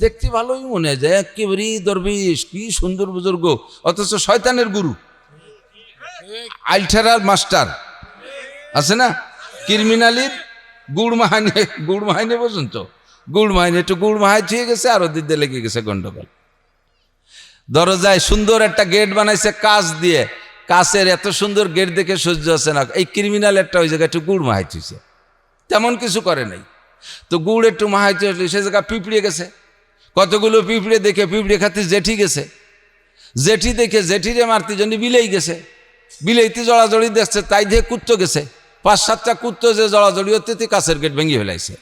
দেখতে ভালোই মনে হয় যে একেবারে দরবেশ, কি সুন্দর বুজুর্গ, অথচ শয়তানের গুরু, আইলঠারার মাস্টার আছে না, ক্রিমিনালির গুড় মাহাইনে পর্যন্ত গুড় মাহাইনে একটু গুড় মাহাই ছুঁয়ে গেছে আর ওদিকে লেগে গেছে গন্ডগোল। দরজায় সুন্দর একটা গেট বানাইছে কাঁচ দিয়ে, কাঁচের এত সুন্দর গেট দেখে সহ্য আছে না, এই ক্রিমিনাল একটা ওই জায়গায় একটু গুড় মাহাই ছুঁয়েছে, তেমন কিছু করে নাই, তো গুড় একটু মাহাই ছুঁয়ে সে জায়গা পিঁপড়ে গেছে, কতগুলো পিঁপড়ে দেখে পিঁপড়ে খাতে জেঠি গেছে, জেঠি দেখে জেঠিরে মারতে জন্য বিলেই গেছে, বিলেইতে জড়াজড়ি দেখছে, তাই দিয়ে কুত্তো গেছে, 5-7টা কুত্তো যে জড়াজড়ি হতে কাছের গেট ভেঙে ফেলাইছে।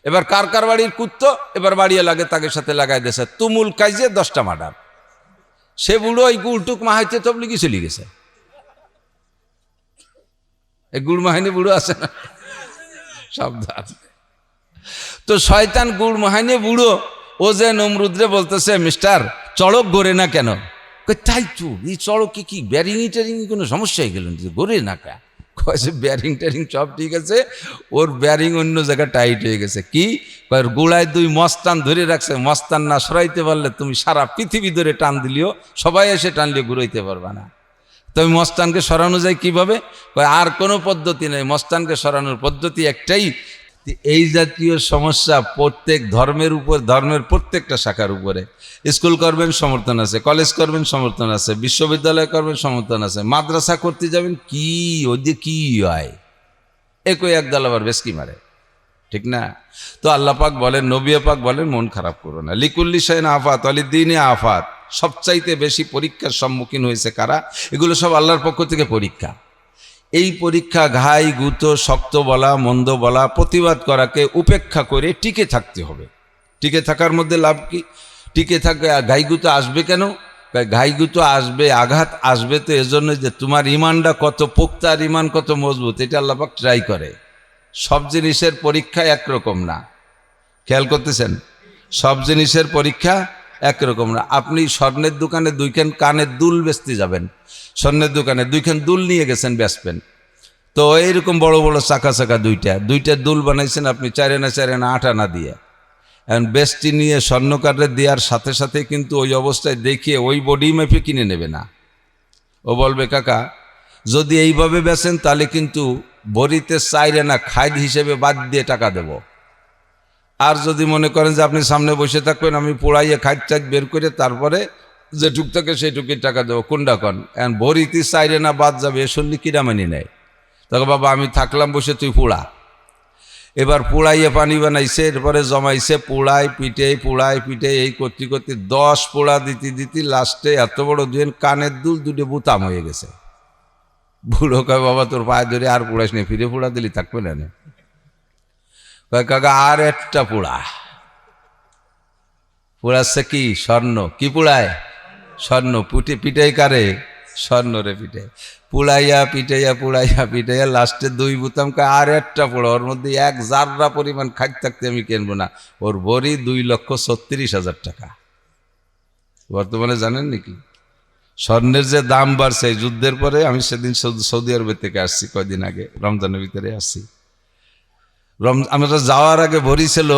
এবার কার কার বাড়ির কুত্তো এবার বাড়িয়ে লাগে তাকে সাথে লাগাই দিয়েছে, তুমুল কাইজে 10টা মার্ডার। সে বুড়ো ওই গুড়টুক মাহাইতে তবলিগি চলে গেছে। এই গুড় মাহাইনে বুড়ো আছে না, সাবধান। তো শয়তান গুড় মাহাইনে বুড়ো, ও যে নমরুদ্রে বলতেছে মিস্টার চড়ক গড়ে না কেন, তাই তো এই চড়কে কি ব্যারিং টেরিং কোনো সমস্যা হয়ে গেল, গড়ে না কা, কয়েছে ব্যারিং ট্যারিং সব ঠিক আছে, ওর ব্যারিং অন্য জায়গায় টাইট হয়ে গেছে। কি কয়ের গোড়ায় 2 মস্তান ধরে রাখছে, মস্তান না সরাইতে পারলে তুমি সারা পৃথিবী ধরে টান দিলেও সবাই এসে টানলে ঘুরাইতে পারবা না। তবে মস্তানকে সরানো যায় কিভাবে, আর কোনো পদ্ধতি নেই, মস্তানকে সরানোর পদ্ধতি একটাই। এই জাতীয় সমস্যা প্রত্যেক ধর্মের উপর, ধর্মের প্রত্যেকটা শাখার উপরে, স্কুল করবেন সমর্থন আছে, কলেজ করবেন সমর্থন আছে, বিশ্ববিদ্যালয় করবেন সমর্থন আছে, মাদ্রাসা করতে যাবেন কি ওই দিয়ে কি হয়, একই একদল আবার বেশকি মারে, ঠিক না? তো আল্লাহ পাক বলেন, নবী পাক বলেন মন খারাপ করো না, লিকুল্লি শাইন আফাত ওয়ালিদ্দিনে আফাত, সবচাইতে বেশি পরীক্ষার সম্মুখীন হয়েছে কারা, এগুলো সব আল্লাহর পক্ষ থেকে পরীক্ষা। এই পরীক্ষা ঘাই গুঁতো, শক্ত বলা মন্দ বলা, প্রতিবাদ করাকে উপেক্ষা করে টিকে থাকতে হবে। টিকে থাকার মধ্যে লাভ কি? টিকে থাকে ঘাইগুতো আসবে কেন? ঘাইগুতো আসবে, আঘাত আসবে তো এজন্য যে তোমার ইমানটা কত পোক্তা আর ইমান কত মজবুত, এটা আল্লাহ পাক ট্রাই করে। সব জিনিসের পরীক্ষা একরকম না, খেয়াল করতেছেন? সব জিনিসের পরীক্ষা একরকম না। আপনি স্বর্ণের দোকানে 2খান কানের দুল বেচতে যাবেন, স্বর্ণের দোকানে 2খান দুল নিয়ে গেছেন বেচবেন, তো এইরকম বড় বড় চাকা চাকা দুইটা দুল বানাইছেন আপনি 4 আনা 8 আনা দিয়ে, এখন বেচটি নিয়ে স্বর্ণকারে দেওয়ার সাথে সাথে কিন্তু ওই অবস্থায় দেখিয়ে ওই বডি মেপে কিনে নেবে না। ও বলবে কাকা যদি এইভাবে বেচেন তাহলে কিন্তু বড়িতে 4 আনা খাইদ হিসেবে বাদ দিয়ে টাকা দেব, আর যদি মনে করেন যে আপনি সামনে বসে থাকবেন আমি পোড়াইয়ে খাইদ চাইদ বের করে তারপরে যে টুক থাকে সেইটুকুই টাকা দেবো, কোনটা কন? এখন বড়িতে 4 আনা বাদ যাবে, এ শুনলে কিরা মানি নেয়, তখন বাবা আমি থাকলাম বসে তুই পোড়া। এবার পোড়াইয়ে পানি বানাইছে, এরপরে জমাইছে, পোড়াই পিঠে এই করতে করতে 10 পোড়া দিতে লাস্টে এত বড় 2 কানের দুল 2টে বুতাম হয়ে গেছে। বুড়ো কয় বাবা তোর পায়ে ধরে আর পোড়াইস নি, ফিরে পোড়া দিলি থাকবে না। কয় কাকা আর একটা পোড়াচ্ছে কি? স্বর্ণ। কি পোড়ায়? স্বর্ণ। পিটাই কারে? স্বর্ণ রে পিটাই। পুড়াইয়া লাস্টে 2 বুতাম কয় আর একটা পোড়া, ওর মধ্যে 1 জাররা পরিমাণ খাদ্য থাকতে আমি কিনবো না। ওর ভরি 2,36,000 টাকা। বর্তমানে জানেন নাকি স্বর্ণের যে দাম বাড়ছে যুদ্ধের পরে? আমি সেদিন সৌদি আরবের থেকে আসছি, কয়দিন আগে রমজানের ভিতরে আসছি। আমরা যাওয়ার আগে ভরি ছিল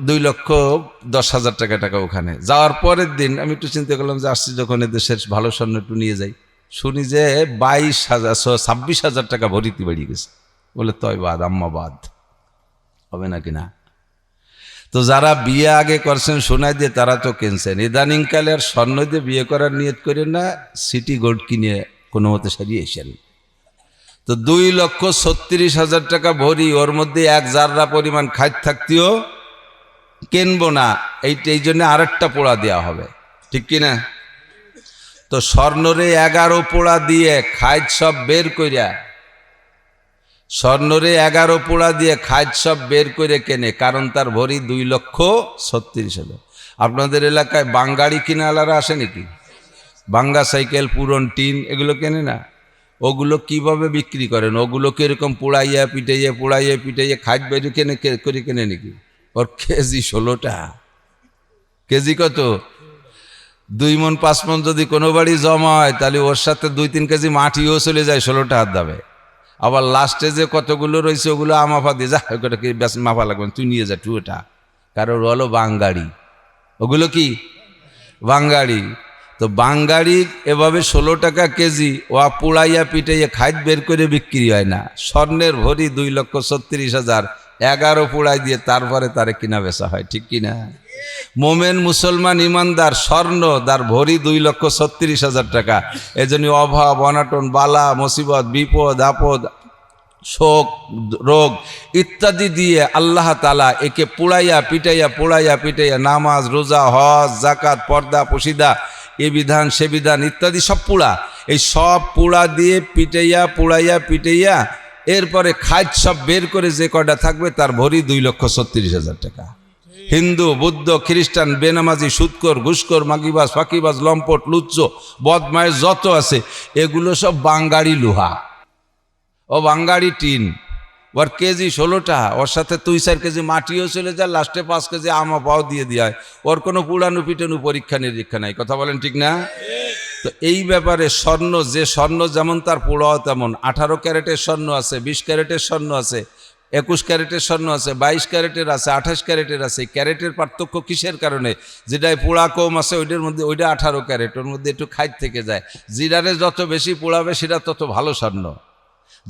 2,10,000 টাকা। ওখানে যাওয়ার পরের দিন আমি একটু চিন্তা করলাম যে আসছি যখন দেশের ভালো স্বর্ণ একটু নিয়ে যাই, শুনি যে 26,000 টাকা ভরিতে বেরিয়ে গেছে। বলে তয় বাদ আম্মা বাদ, হবে নাকি না? তো যারা বিয়ে আগে করছেন শোনাই দিয়ে তারা তো কিনছেন, ইদানিংকালে আর স্বর্ণ দিয়ে বিয়ে করার নিয়ত করেন না, সিটি গোল্ড কিনে কোনো মতে সারিয়েছেন। তো 2,36,000 টাকা ভরি, ওর মধ্যে 1 জাররা পরিমাণ খাদ্য থাকতেও কিনবো না, এই জন্য আরেকটা পোড়া দেওয়া হবে, ঠিক কিনা? তো স্বর্ণরে 11 পোড়া দিয়ে খাদ্য সব বের করিয়া, স্বর্ণরে 11 পোড়া দিয়ে খাদ্য সব বের করে কেনে, কারণ তার ভরি 2,36,000। আপনাদের এলাকায় বাঙ্গাড়ি কিনালারা আসে নাকি? বাঙ্গা সাইকেল, পুরন টিন এগুলো কেনে না? ওগুলো কিভাবে বিক্রি করেন? ওগুলোকে এরকম পোড়াইয়া পিটাইয়া খাদ্য বের করে কেনে নাকি? ওর কেজি 16টা। কেজি কত? 2 মণ 5 মণ যদি কোনো বাড়ি জমা হয় তাহলে ওর সাথে 2-3 কেজি মাটিও চলে যায় 16টা হাত দাবে। আবার লাস্টে যে কতগুলো রয়েছে ওগুলো আমাফা দিয়ে যা, ওটা কি মাফা লাগবে তুই নিয়ে যা টুটা, কারণ হলো বাঙ্গাড়ি। ওগুলো কি? বাঙ্গাড়ি। তো বাঙ্গাড়ি এভাবে 16 টাকা কেজি ও পুড়াইয়া পিটাইয়া খাইত বের করে বিক্রি হয় না। স্বর্ণের ভরি 2,36,000, 11 পুড়াই দিয়ে তারপরে তারে কিনা বেচা হয়, ঠিক কিনা? মোমেন মুসলমান ইমানদার স্বর্ণ তার ভরি 2,36,000 টাকা। এজন্য অভাব অনাটন বালা মুসিবত বিপদ আপদ শোক রোগ ইত্যাদি দিয়ে আল্লাহ তাআলা একে পুড়াইয়া পিটাইয়া নামাজ রোজা হজ জাকাত পর্দা পশিদা এ বিধান সে বিধান ইত্যাদি সব পুড়া, এই সব পুড়া দিয়ে পুড়াইয়া পিটাইয়া এরপরে খাদ্য সব বের করে যে কয়টা থাকবে তার ভরি 2,36,000 টাকা। হিন্দু বৌদ্ধ খ্রিস্টান বেনামাজি সুদকর ঘুষকর মাগিবাজ ফাঁকিবাজ লম্পট লুচ্চ বদমাইশ যত আছে এগুলো সব বাঙ্গাড়ি লোহা ও বাঙ্গাড়ি টিন। ওর কেজি 16 টাকা, ওর সাথে 2-4 কেজি মাটিও চলে যায়, লাস্টে 5 কেজি আমা পাও দিয়ে দেওয়া হয়। ওর কোনো পুরানো পিটানো পরীক্ষা নিরীক্ষা নাই, কথা বলেন ঠিক না? তো এই ব্যাপারে স্বর্ণ, যে স্বর্ণ যেমন তার পোড়াও তেমন। 18 ক্যারেটের স্বর্ণ আছে, 20 ক্যারেটের স্বর্ণ আছে, 21 ক্যারেটের স্বর্ণ আছে, 22 ক্যারেটের আছে, 28 ক্যারেটের আছে। ক্যারেটের পার্থক্য কিসের কারণে? যেটাই পোড়া কম আছে ওইটার মধ্যে ওইটা 18 ক্যারেট, ওর মধ্যে একটু খাইট থেকে যায়। জিরারে যত বেশি পোড়াবে সেটা তত ভালো স্বর্ণ,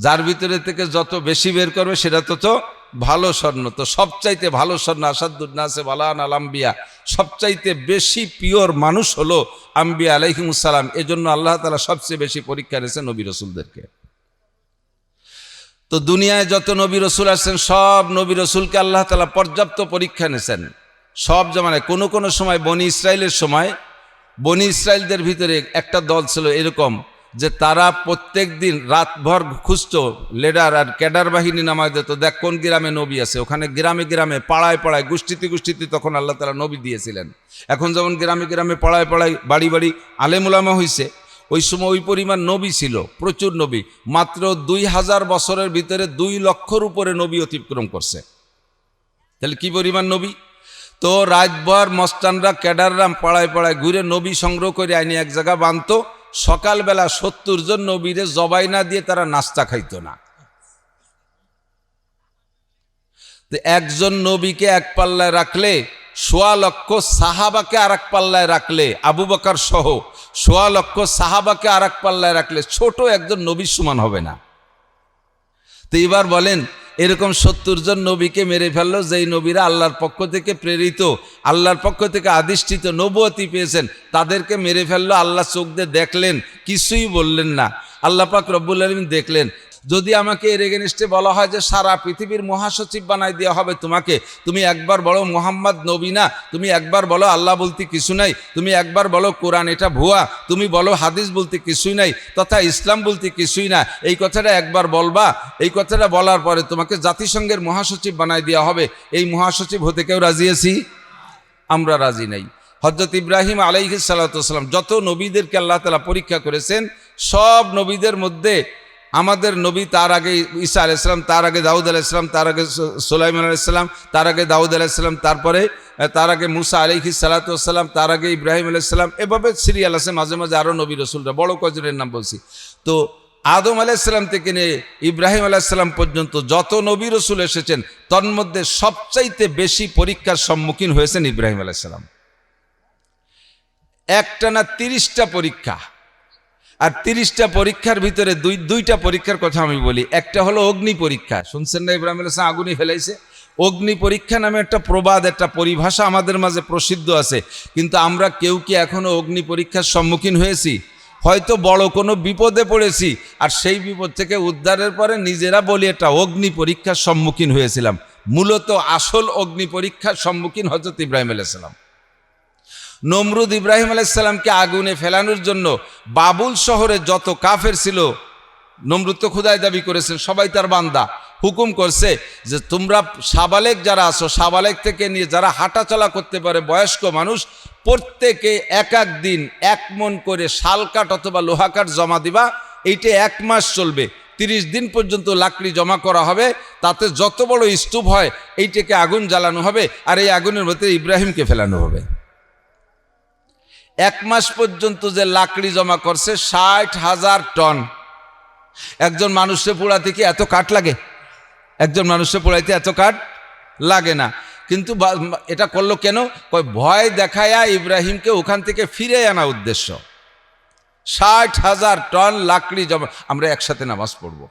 যার ভিতরে থেকে যত বেশি বের করবে সেটা তত ভালো স্বর্ণ। তো সবচাইতে ভালো স্বর্ণ আসাদুন্নাসে বালান আল আম্বিয়া, সবচাইতে বেশি পিওর মানুষ হলো আম্বিয়া আলাইহিমুস সালাম। এজন্য আল্লাহ তাআলা সবচেয়ে বেশি পরীক্ষা নিয়েছেন নবী রাসূলদেরকে। তো দুনিয়ায় যত নবী রাসূল আসছেন সব নবী রাসূলকে আল্লাহ তাআলা পর্যাপ্ত পরীক্ষা নিয়েছেন সব জামানায়। কোনো সময় বনি ইসরায়েলের সময় বনি ইসরায়েলদের ভিতরে একটা দল ছিল এরকম যে তারা প্রত্যেক দিন রাতভর খুঁজত, লেডার আর ক্যাডার বাহিনী নামায় দিত, দেখ কোন গ্রামে নবী আছে। ওখানে গ্রামে গ্রামে পাড়ায় গোষ্ঠীতে তখন আল্লাহ তাআলা নবী দিয়েছিলেন। এখন যেমন গ্রামে গ্রামে পাড়ায় বাড়ি বাড়ি আলেম উলামা হয়েছে, ওই সময় ওই পরিমাণ নবী ছিল, প্রচুর নবী। মাত্র 2000 বছরের ভিতরে 2 লক্ষর উপরে নবী অতিক্রম করছে। তাহলে কি পরিমাণ নবী! তো রাতভর মস্তানরা ক্যাডাররা পাড়ায় ঘুরে নবী সংগ্রহ করে আইনি এক জায়গা বাঁধত। সকালবেলা 70 জন নবীরে জবাই না দিয়ে তারা নাস্তা খাইত না। তো একজন নবীকে এক পাল্লায় রাখলে 1.25 লক্ষ সাহাবাকে আর এক পাল্লায় রাখলে, আবু বকর সহ 1.25 লক্ষ সাহাবাকে আর এক পাল্লায় রাখলে ছোট একজন নবীর সমান হবে না। তো এবার বলেন এরকম 70 জন নবীকে মেরে ফেললো, যেই নবীরা আল্লাহর পক্ষ থেকে প্রেরিত, আল্লাহর পক্ষ থেকে আদিষ্ঠিত নবুয়তি পেয়েছেন, তাদেরকে মেরে ফেললো। আল্লাহ চোখ দিয়ে দেখলেন, কিছুই বললেন না। আল্লাহ পাক রব্বুল আলামিন দেখলেন, যদি আমাকে এর এগেনস্টে বলা হয় যে সারা পৃথিবীর মহাসচিব বানাই দেওয়া হবে তোমাকে, তুমি একবার বলো মুহাম্মদ নবী না, তুমি একবার বলো আল্লাহ বলতে কিছু নাই, তুমি একবার বলো কোরআন এটা ভুয়া, তুমি বলো হাদিস বলতে কিছুই নাই, তথা ইসলাম বলতে কিছুই না, এই কথাটা একবার বলবা, এই কথাটা বলার পরে তোমাকে জাতিসংঘের মহাসচিব বানাই দেওয়া হবে, এই মহাসচিব হতে কেউ রাজি আছি? আমরা রাজি নাই। হযরত ইব্রাহিম আলাইহিস সালাতু ওয়াস সালাম যত নবীদেরকে আল্লাহ তাআলা পরীক্ষা করেছেন, সব নবীদের মধ্যে আমাদের নবী, তার আগে ঈসা আলাইহিস সালাম, তার আগে দাউদ আলাইহিস সালাম, তার আগে সুলাইমান আলাইহিস সালাম, তার আগে দাউদ আলাইহিস সালাম, তারপরে তার আগে মুসা আলাইহিস সালাতু ওয়াস সালাম, তার আগে ইব্রাহিম আলাইহিস সালাম, এভাবে সিরিয়াল আছে। মাঝে মাঝে আরও নবী রাসূলরা, বড় কয়জনের নাম বলছি। তো আদম আলাইহিস সালাম থেকে নিয়ে ইব্রাহিম আলাইহিস সালাম পর্যন্ত যত নবী রাসূল এসেছেন, তন্মধ্যে সবচাইতে বেশি পরীক্ষার সম্মুখীন হয়েছেন ইব্রাহিম আলাইহিস সালাম। একটানা 30টা পরীক্ষা। আর 30টা পরীক্ষার ভিতরে দুইটা পরীক্ষার কথা আমি বলি। একটা হলো অগ্নি পরীক্ষা, শুনছেন না? ইব্রাহিম আলাইহিস সালাম আগুনে ফেলাইছে। অগ্নি পরীক্ষা নামে একটা প্রবাদ, একটা পরিভাষা আমাদের মাঝে প্রসিদ্ধ আছে, কিন্তু আমরা কেউ কি এখনো অগ্নি পরীক্ষার সম্মুখীন হয়েছি? হয়তো বড় কোনো বিপদে পড়েছি, আর সেই বিপদ থেকে উদ্ধারের পরে নিজেরা বলি এটা অগ্নি পরীক্ষার সম্মুখীন হয়েছিলাম। মূলত আসল অগ্নি পরীক্ষার সম্মুখীন হযরত ইব্রাহিম আলাইহিস সালাম। নমরুদ ইব্রাহিম আলাইহিস সালামকে আগুনে ফেলানোর জন্য বাবুল শহরে যত কাফের ছিল, নমরুদ তো খোদাই দাবি করেছেন, সবাই তার বান্দা, হুকুম করছে যে তোমরা সাবালেক যারা আছো, সাবালেক থেকে নিয়ে যারা হাঁটাচলা করতে পারে বয়স্ক মানুষ, প্রত্যেকে এক দিন 1 মণ করে শালকাঠ অথবা লোহাকাঠ জমা দিবা। এইটা 1 মাস চলবে, 30 দিন পর্যন্ত লাকড়ি জমা করা হবে, তাতে যত বড় স্তূপ হয় এইটাকে আগুন জ্বালানো হবে, আর এই আগুনের ভিতরে ইব্রাহিমকে ফেলানো হবে। 1 মাস পর্যন্ত যে লাকড়ি জমা করছে 60,000 টন। একজন মানুষকে পোড়াতে কি এত কাঠ লাগে? একজন মানুষকে পোড়াইতে এত কাঠ লাগে না। কিন্তু এটা করলো কেন? ভয় দেখায়া ইব্রাহিমকে ওখান থেকে ফিরে আনা উদ্দেশ্য। 60,000 টন লাকড়ি জমা। আমরা একসাথে নামাজ পড়বো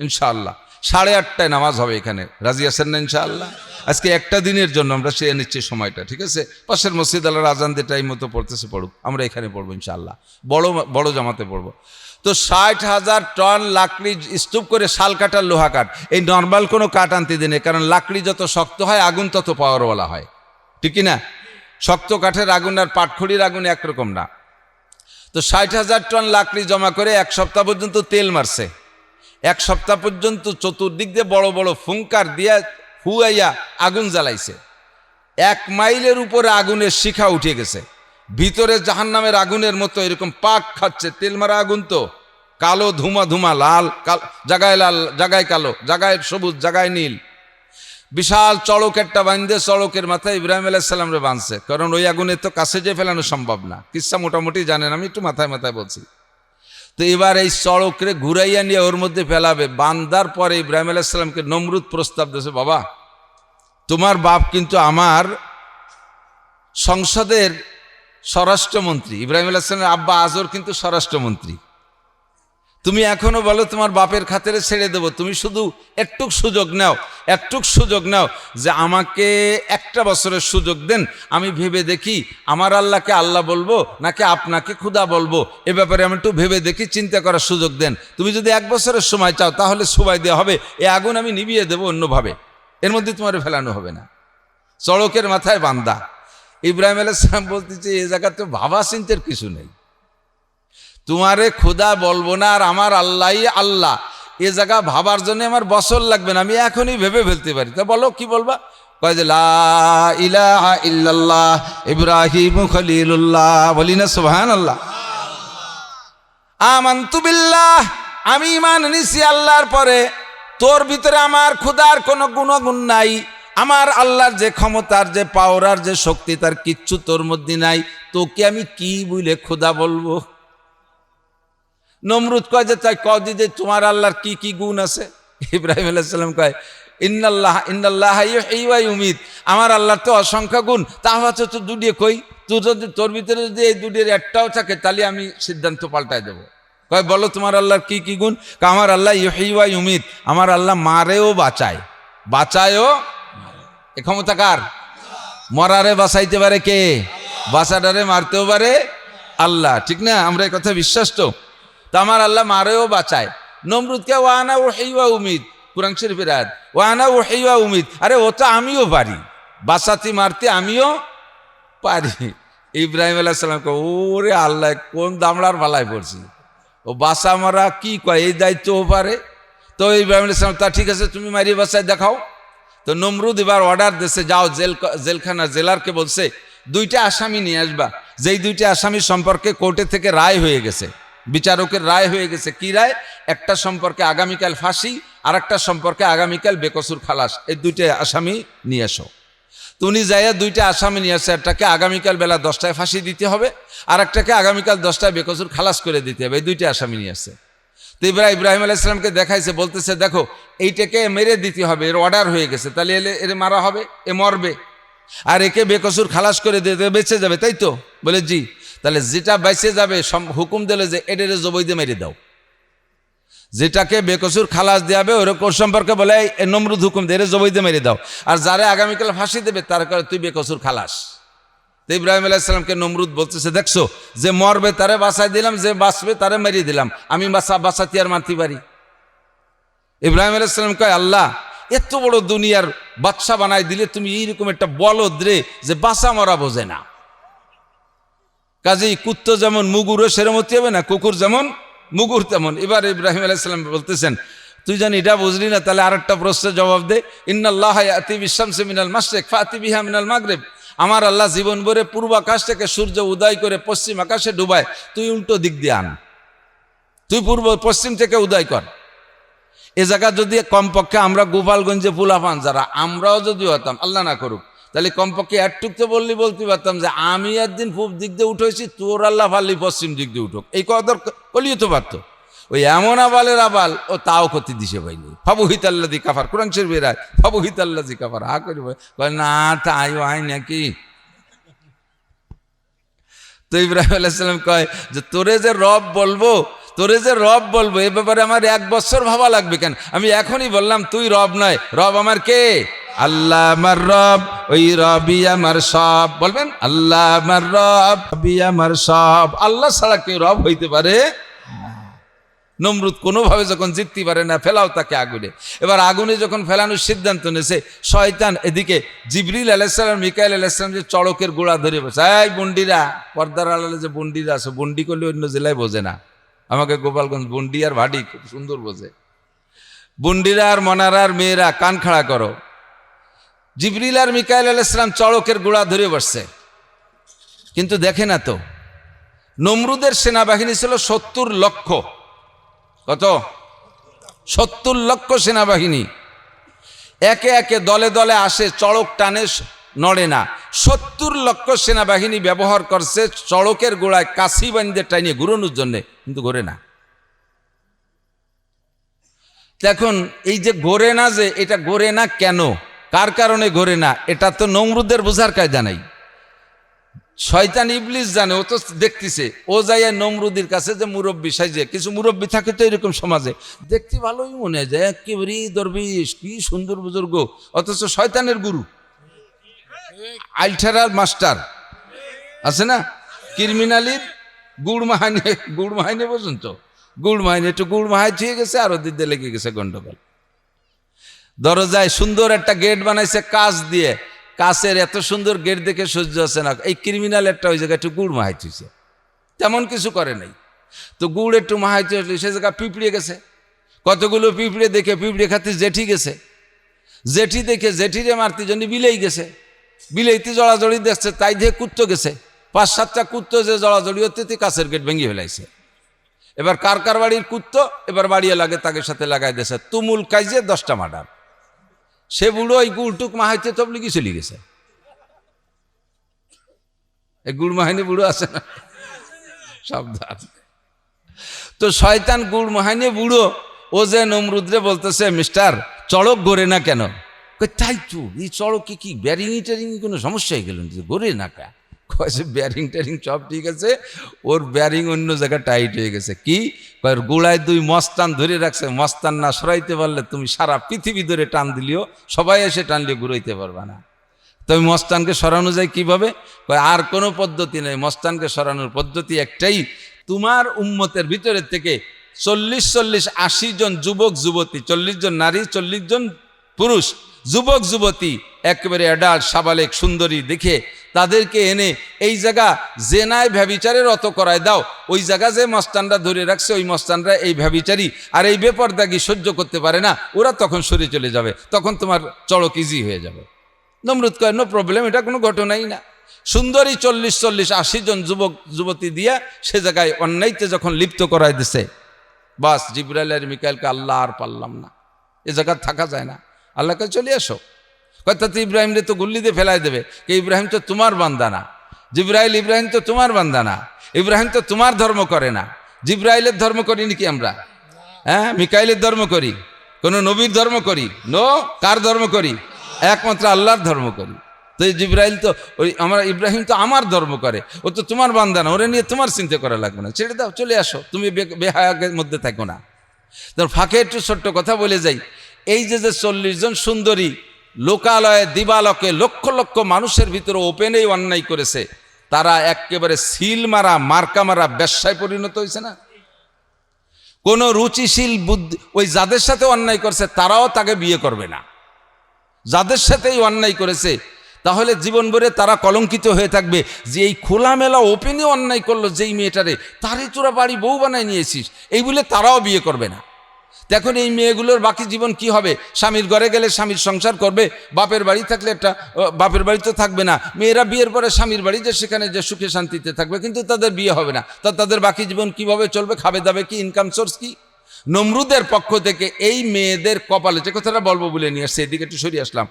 ইনশাআল্লাহ, 8:30টায় নামাজ হবে এখানে। রাজি আছেন না ইনশাআল্লাহ? আজকে একটা দিনের জন্য আমরা সে নিচ্ছি সময়টা, ঠিক আছে? পাশের মসজিদ আল্লাহর আজান দিয়ে টাইম মতো পড়তেছে, পড়ুক, আমরা এখানে পড়বো ইনশাআল্লাহ, বড় জামাতে পড়বো। তো 60,000 টন লাকড়ি স্তূপ করে, শাল কাঠ আর লোহা কাঠ, এই নর্মাল কোনো কাঠ আনতে দিনে, কারণ লাকড়ি যত শক্ত হয় আগুন তত পাওয়ারওয়ালা হয়, ঠিক না? শক্ত কাঠের আগুন আর পাটখড়ির আগুন একরকম না। তো 60,000 টন লাকড়ি জমা করে 1 সপ্তাহ পর্যন্ত তেল মারছে। 1 সপ্তাহ পর্যন্ত চতুর্দিক দিয়ে বড় বড় ফুঙ্কার দিয়ে হুয়াইয়া আগুন জ্বালাইছে। 1 মাইলের উপরে আগুনের শিখা উঠে গেছে, ভিতরে জাহান্নামের আগুনের মতো এরকম পাক খাচ্ছে। তেল মারা আগুন তো কালো ধুমা ধুমা, লাল জায়গায় লাল, জায়গায় কালো, জায়গায় সবুজ, জায়গায় নীল। বিশাল চড়ক একটা বাঁধে, চড়কের মাথায় ইব্রাহিম আলাইহিস সালাম রে বাঁধছে, কারণ ওই আগুনে তো কাছে যে ফেলানো সম্ভব না। কিচ্ছা মোটামুটি জানেন, আমি একটু মাথায় মাথায় বলছি। তো এবার এই চড়করে ঘুরাইয়া নিয়ে ওর মধ্যে ফেলাবে। বান্দার পরে ইব্রাহিম আলাইহিস সালামকে নমরুদ প্রস্তাব দিয়েছে, বাবা তোমার বাপ কিন্তু আমার সংসদের স্বরাষ্ট্রমন্ত্রী, ইব্রাহিম আলাইহিস সালামের আব্বা আজর কিন্তু স্বরাষ্ট্রমন্ত্রী। তুমি এখনো বলো তোমার বাপের খাতিরে ছেড়ে দেবো, তুমি শুধু একটুক সুযোগ নাও যে আমাকে 1টা বছরের সুযোগ দেন, আমি ভেবে দেখি আমার আল্লাহকে আল্লাহ বলবো নাকি আপনাকে খুদা বলবো, এ ব্যাপারে আমি একটু ভেবে দেখি, চিন্তা করার সুযোগ দেন। তুমি যদি 1 বছরের সময় চাও তাহলে সময় দেওয়া হবে, এই আগুন আমি নিভিয়ে দেবো অন্যভাবে, এর মধ্যে তোমার ফেলানো হবে না। চড়কের মাথায় বান্দা। ইব্রাহিম আলাইহিস সালাম বলতেছে, এই জায়গা তো ভাবা চিন্তার কিছু নেই, তোমারে খোদা বলবো না আর আমার আল্লাহই আল্লাহ, এ জায়গা ভাবার জন্য আমার বছর লাগবে না, আমি এখনই ভেবে ফেলতে পারি। তা বলো কি বলবা? কয় যে লা ইলাহা ইল্লাল্লাহ ইব্রাহিম খলিলুল্লাহ, বলি না সুবহানাল্লাহ। আমানতু বিল্লাহ, আমি ঈমান এনেছি আল্লাহর পরে, তোর ভিতরে আমার খোদার কোনো গুণগুণ নাই, আমার আল্লাহর যে ক্ষমতার, যে পাওয়ার, যে শক্তি, তার কিচ্ছু তোর মধ্যে নাই, তোকে আমি কি বলে খোদা বলবো? নমরুদ কয় যে তাই কও যে তোমার আল্লাহর কি কি গুণ আছে? ইব্রাহিম আলাইহিস সালাম কয় ইন্নাল্লাহ ইউহয়ী ওয়া ইউমীত, আমার আল্লাহর তো অসংখ্য গুণ, তাহলে তো দুটিয়ে কই, তুই যদি তোর ভিতরে যদি এই দুটির একটাও থাকে তাহলে আমি সিদ্ধান্ত পাল্টাই দেবো। কয় বলো তোমার আল্লাহর কি কি গুণ? আমার আল্লাহ ইউহয়ী ওয়া ইউমীত, আমার আল্লাহ মারেও বাঁচায়ও। এ ক্ষমতা কার? মরারে বাঁচাইতে পারে কে? বাঁচাটারে মারতেও পারে আল্লাহ, ঠিক না? আমরা এই কথা বিশ্বাস তো। তা আমার আল্লাহ মারেও বাঁচায়। নমরুদকে ওয়ানা ওয়াহয়ী ওয়া উমীত, কুরআন শরীফের আয়াত, ওয়ানা ওয়াহয়ী ওয়া উমীত, আরে ও তো আমিও পারি, বাঁচাতে মারতে আমিও পারি। ইব্রাহিম আলাইহিস সালামকে, ওরে আল্লাহ কোন দামড়ার বালায় পড়ছি, ও বাঁচা মারা কি কয়, এই দায়িত্বও পারে। তো ইব্রাহিম আলাইহিস সালাম, তা ঠিক আছে তুমি মারিয়ে বাঁচায় দেখাও। তো নমরুদ এবার অর্ডার দিয়েছে, যাও জেলখানা জেলারকে বলছে 2টা আসামি নিয়ে আসবা, যেই 2টা আসামি সম্পর্কে কোর্টে থেকে রায় হয়ে গেছে, বিচারকের রায় হয়ে গেছে। কি রায়? একটা সম্পর্কে আগামীকাল ফাঁসি, আর একটা সম্পর্কে আগামীকাল বেকসুর খালাস, এই 2টা আসামি নিয়ে আসো। তো উনি যাইয়া 2টা আসামি নিয়ে আসে, একটাকে আগামীকাল বেলা 10টায় ফাঁসি দিতে হবে, আর একটাকে আগামীকাল 10টায় বেকসুর খালাস করে দিতে হবে, এই 2টা আসামি নিয়ে আসে। তো ইব্রাহিম আলাইহিস সালামকে দেখাইছে, বলতেছে দেখো এইটাকে মেরে দিতে হবে, এর অর্ডার হয়ে গেছে, তাহলে এর মারা হবে, এ মরবে, আর একে বেকসুর খালাস করে দিতে বেঁচে যাবে, তাই তো? বলে জি। তাহলে যেটা বেঁচে যাবে হুকুম দিলে যে এডেরে জবই দিয়ে মেরে দাও, যেটাকে বেকসুর খালাস দেওয়াবে ওরকম সম্পর্কে বলে নমরুদ হুকুম দিয়ে জবই দিয়ে মেরে দাও, আর যারা আগামীকাল ফাঁসি দেবে তার কারণে তুই বেকসুর খালাস। তো ইব্রাহিম আলাইহিস সালামকে নমরুদ বলতেছে, দেখছো যে মরবে তারে বাঁচাই দিলাম, যে বাঁচবে তারে মেরিয়ে দিলাম, আমি বাঁচাতে আর মারতে পারি? ইব্রাহিম আলাইহিস সালাম কয়, আল্লাহ এত বড় দুনিয়ার বাদশা বানাই দিলে তুমি এইরকম একটা বলদ রে যে বাঁচা মরা বোঝে না, কাজেই কুত্তো যেমন মুগুরও সেরমতি হবে না, কুকুর যেমন মুগুর তেমন। এবার ইব্রাহিম আলাইহিস সালাম বলতেছেন, তুই জানি এটা বুঝলি না, তাহলে আরেকটা প্রশ্নের জবাব দে। ইন্নাল্লাহ ইয়াতি বিশ-শামসি মিনাল মাশরিক ফাতি বিহা মিনাল মাগরিব, আমার আল্লাহ জীবন ভরে পূর্ব আকাশ থেকে সূর্য উদয় করে পশ্চিম আকাশে ডুবায়, তুই উল্টো দিক দিয়ে আন, তুই পশ্চিম থেকে উদয় কর। এ জায়গা যদি কমপক্ষে আমরা গোপালগঞ্জে ফুলাফান যারা, আমরাও যদি হতাম, আল্লাহ না করুক, তাহলে কমপক্ষে একটুক তো বলতে পারতাম যে আমি একদিন পূব দিক দিয়ে উঠেছি, তোর আল্লাহ ফাল্লি পশ্চিম দিক দিয়ে উঠুক, এই কথা কলিও তো পারতো। ওই এমন আবালের আবাল ও তাও করতে দিছে পাইনি। ফাবুহিত আল্লাযী কাফার, কোরআন শরীফের আয়াত, ফাবুহিত আল্লাযী কাফার। হা করি কয় না তাই হয় নাকি। তো ইব্রাহিম আলাইহিস সালাম কয় যে তোরে যে রব বলবো, তোরে যে রব বলবো এ ব্যাপারে আমার 1 বছর ভাবা লাগবে কেন? আমি এখনই বললাম তুই রব নয়, রব আমার কে? আল্লাহ আমার রব, ওই রবি আমার সব। বলবেন আল্লাহ আমার রব, রবি আমার সব। আল্লাহ ছাড়া কেউ রব হইতে পারে? নমরুদ কোনোভাবে যখন জিততে পারে না, ফেলাও তাকে আগুনে। এবার আগুনে যখন ফেলানোর সিদ্ধান্ত নিয়েছে, শয়তান এদিকে জিবরিল আলাইহিস সালাম, মিকাইল আলাইহিস সালাম যে চড়কের গোড়া ধরে বসে, এই বন্ডিরা, পর্দার আড়ালে যে বন্ডিরা আছে, বন্ডি করলে অন্য জেলায় বোঝে না, আমাকে গোপালগঞ্জ বন্ডি আর ভাডি খুব সুন্দর বোঝে। বন্ডিরা আর মনারার মেয়েরা কান খাড়া করো, জিবরিল আর মিকাইল আলাইহিস সালাম চড়কের গোড়া ধরে বসছে, কিন্তু দেখে না তো নমরুদের সেনাবাহিনী ছিল 70 লক্ষ। কত? 70 লক্ষ সেনাবাহিনী একে একে দলে দলে আসে, চড়ক টানে, নড়ে না। 70 লক্ষ সেনাবাহিনী ব্যবহার করছে চড়কের গোড়ায় কাশি বান্ধে টাইনিয়ে ঘুরানোর জন্য, কিন্তু ঘোরে না। এখন এই যে ঘোরে না, যে এটা ঘোরে না কেন, কার কারণে ঘোরে না, এটা তো নমরুদের বোঝার কায়দা নাই। শয়তান ইবলিস জানে, ও তো দেখতেছে। ও যাইয়া নমরুদের কাছে যে মুরব্বী সাইজে, কিছু মুরব্বী থাকে তো এরকম সমাজে, দেখতে ভালোই মনে হয় যায় একেবারে দরবেশ, কি সুন্দর বুজুর্গ, অথচ শয়তানের গুরু, আইলঠারার মাস্টার আছে না, ক্রিমিনালির গুড় মাহাইনে পর্যন্ত, গুড় মাহাইনে একটু গুড় মাহাই ছুঁয়ে গেছে, আরো দিতে লেগে গেছে গন্ডগোল। দরজায় সুন্দর একটা গেট বানাইছে কাঁচ দিয়ে, কাছের এত সুন্দর গেট দেখে সহ্য আছে না, এই ক্রিমিনাল একটা ওই জায়গায় একটু গুড় মাহাইতেছে, তেমন কিছু করে নাই। তো গুড় একটু মাহাইতে সে জায়গা পিঁপড়ে গেছে, কতগুলো পিঁপড়ে দেখে পিঁপড়ে খাতে জেঠি গেছে, জেঠি দেখে জেঠিরে মারতে জন্য বিলেই গেছে, বিলেইতে জড়াজড়ি দেখছে, তাই দিয়ে কুত্তো গেছে, 5-7টা কুত্তো যে জড়াজড়ি হতে কাছের গেট ভেঙে ফেলাইছে। এবার কার কার বাড়ির কুত্তো এবার বাড়িয়ে লাগে, তাকে সাথে লাগাই দিয়েছে, তুমুল কাইজে 10টা মার্ডার। সে বুড়ো ওই গুড়টুক মাহাইতে তবলিগি চলে গেছে। এই গুড় মাহাইনি বুড়ো আছে না, সাবধান। তো শয়তান গুড় মাহাইনি বুড়ো ও যে নমরুদরে বলতেছে, মিস্টার চড়ক ঘোরে না কেন? তাই তো, এই চড়কে কি ব্যারিং ট্যারিং কোনো সমস্যা হয়ে গেল, ঘোরে না কা? কয়েছে ব্যারিং ট্যারিং সব ঠিক আছে, ওর ব্যারিং অন্য জায়গায় টাইট হয়ে গেছে। কি কয়ের গোড়ায় 2 মস্তান ধরে রাখছে, মস্তান না সরাইতে পারলে তুমি সারা পৃথিবী ধরে টান দিলেও সবাই এসে টানলে ঘুরাইতে পারবা না। তবে মস্তানকে সরানো যায় কিভাবে? আর কোনো পদ্ধতি নেই, মস্তানকে সরানোর পদ্ধতি একটাই, তোমার উম্মতের ভিতরের থেকে 40-80 জন যুবক যুবতী, 40 জন নারী, 40 জন পুরুষ, যুবক যুবতী একেবারে অ্যাডাল্ট সাবালেক সুন্দরী দেখে তাদেরকে এনে এই জায়গা জেনায় ব্যভিচারের অত করায় দাও। ওই জায়গা যে মস্তানরা ধরে রাখছে, ওই মস্তানরা এই ব্যভিচারী আর এই বেপরদাগি সহ্য করতে পারে না, ওরা তখন সরে চলে যাবে, তখন তোমার চড়ক ইজি হয়ে যাবে। নমরুদ কয় নো প্রবলেম, এটা কোনো ঘটনাই না। সুন্দরী 40-80 জন যুবক যুবতী দিয়া সে জায়গায় অন্যায়তে যখন লিপ্ত করাই দিছে, বাস জিবরাইল আর মিকাইলকে আল্লাহ আর পারলাম না, এ জায়গা থাকা যায় না, আল্লাহকে চলে আসো। কথা তো ইব্রাহিম রে তো গুল্লি দিয়ে ফেলাই দেবে, কে ইব্রাহিম তো তোমার বান্দা না, জিবরাইল ইব্রাহিম তো তোমার বান্দা না, ইব্রাহিম তো তোমার ধর্ম করে না। জিবরাইলের ধর্ম করি নাকি আমরা? হ্যাঁ, মিকাইলের ধর্ম করি, কোন নবীর ধর্ম করি? নো। কার ধর্ম করি? একমাত্র আল্লাহর ধর্ম করি। তো এই জিবরাইল তো ওই আমরা, ইব্রাহিম তো আমার ধর্ম করে, ও তো তোমার বান্দা না, ওরে নিয়ে তোমার চিন্তা করা লাগবে না, ছেড়ে দাও, চলে আসো, তুমি বেহায়ার মধ্যে থাকো না। তোর ফাঁকে একটু ছোট্ট কথা বলে যাই, এই যে 40 জন সুন্দরী লোকালয়ে দিবালকে লক্ষ লক্ষ মানুষের ভিতরে ওপেনেই অন্যায় করেছে, তারা একেবারে সিল মারা মার্কা মারা ব্যবসায় পরিণত হয়েছে না। কোনো রুচিশীল বুদ্ধি, ওই যাদের সাথে অন্যায় করছে তারাও তাকে বিয়ে করবে না, যাদের সাথেই অন্যায় করেছে, তাহলে জীবন ভরে তারা কলঙ্কিত হয়ে থাকবে যে এই খোলামেলা ওপেনে অন্যায় করলো যেই মেয়েটারে, তারই তোরা বাড়ি বউ বানায় নিয়েছিস, এই বলে তারাও বিয়ে করবে না। দেখুন এই মেয়েগুলোর বাকি জীবন কি হবে? স্বামীর ঘরে গেলে স্বামীর সংসার করবে, বাপের বাড়ি থাকলে একটা বাপের বাড়িতে থাকবে না। মেয়েরা বিয়ের পরে স্বামীর বাড়ি যে সেখানে যে সুখে শান্তিতে থাকবে, কিন্তু তাদের বিয়ে হবে না। তাদের বাকি জীবন কিভাবে চলবে? খাবে দাবে কি? ইনকাম সোর্স কি? নমরুদের পক্ষ থেকে এই মেয়েদের কপালে, যে কথাটা বলবো বলে নিয়ে আসছে, এদিকে একটু সরিয়ে আসলাম,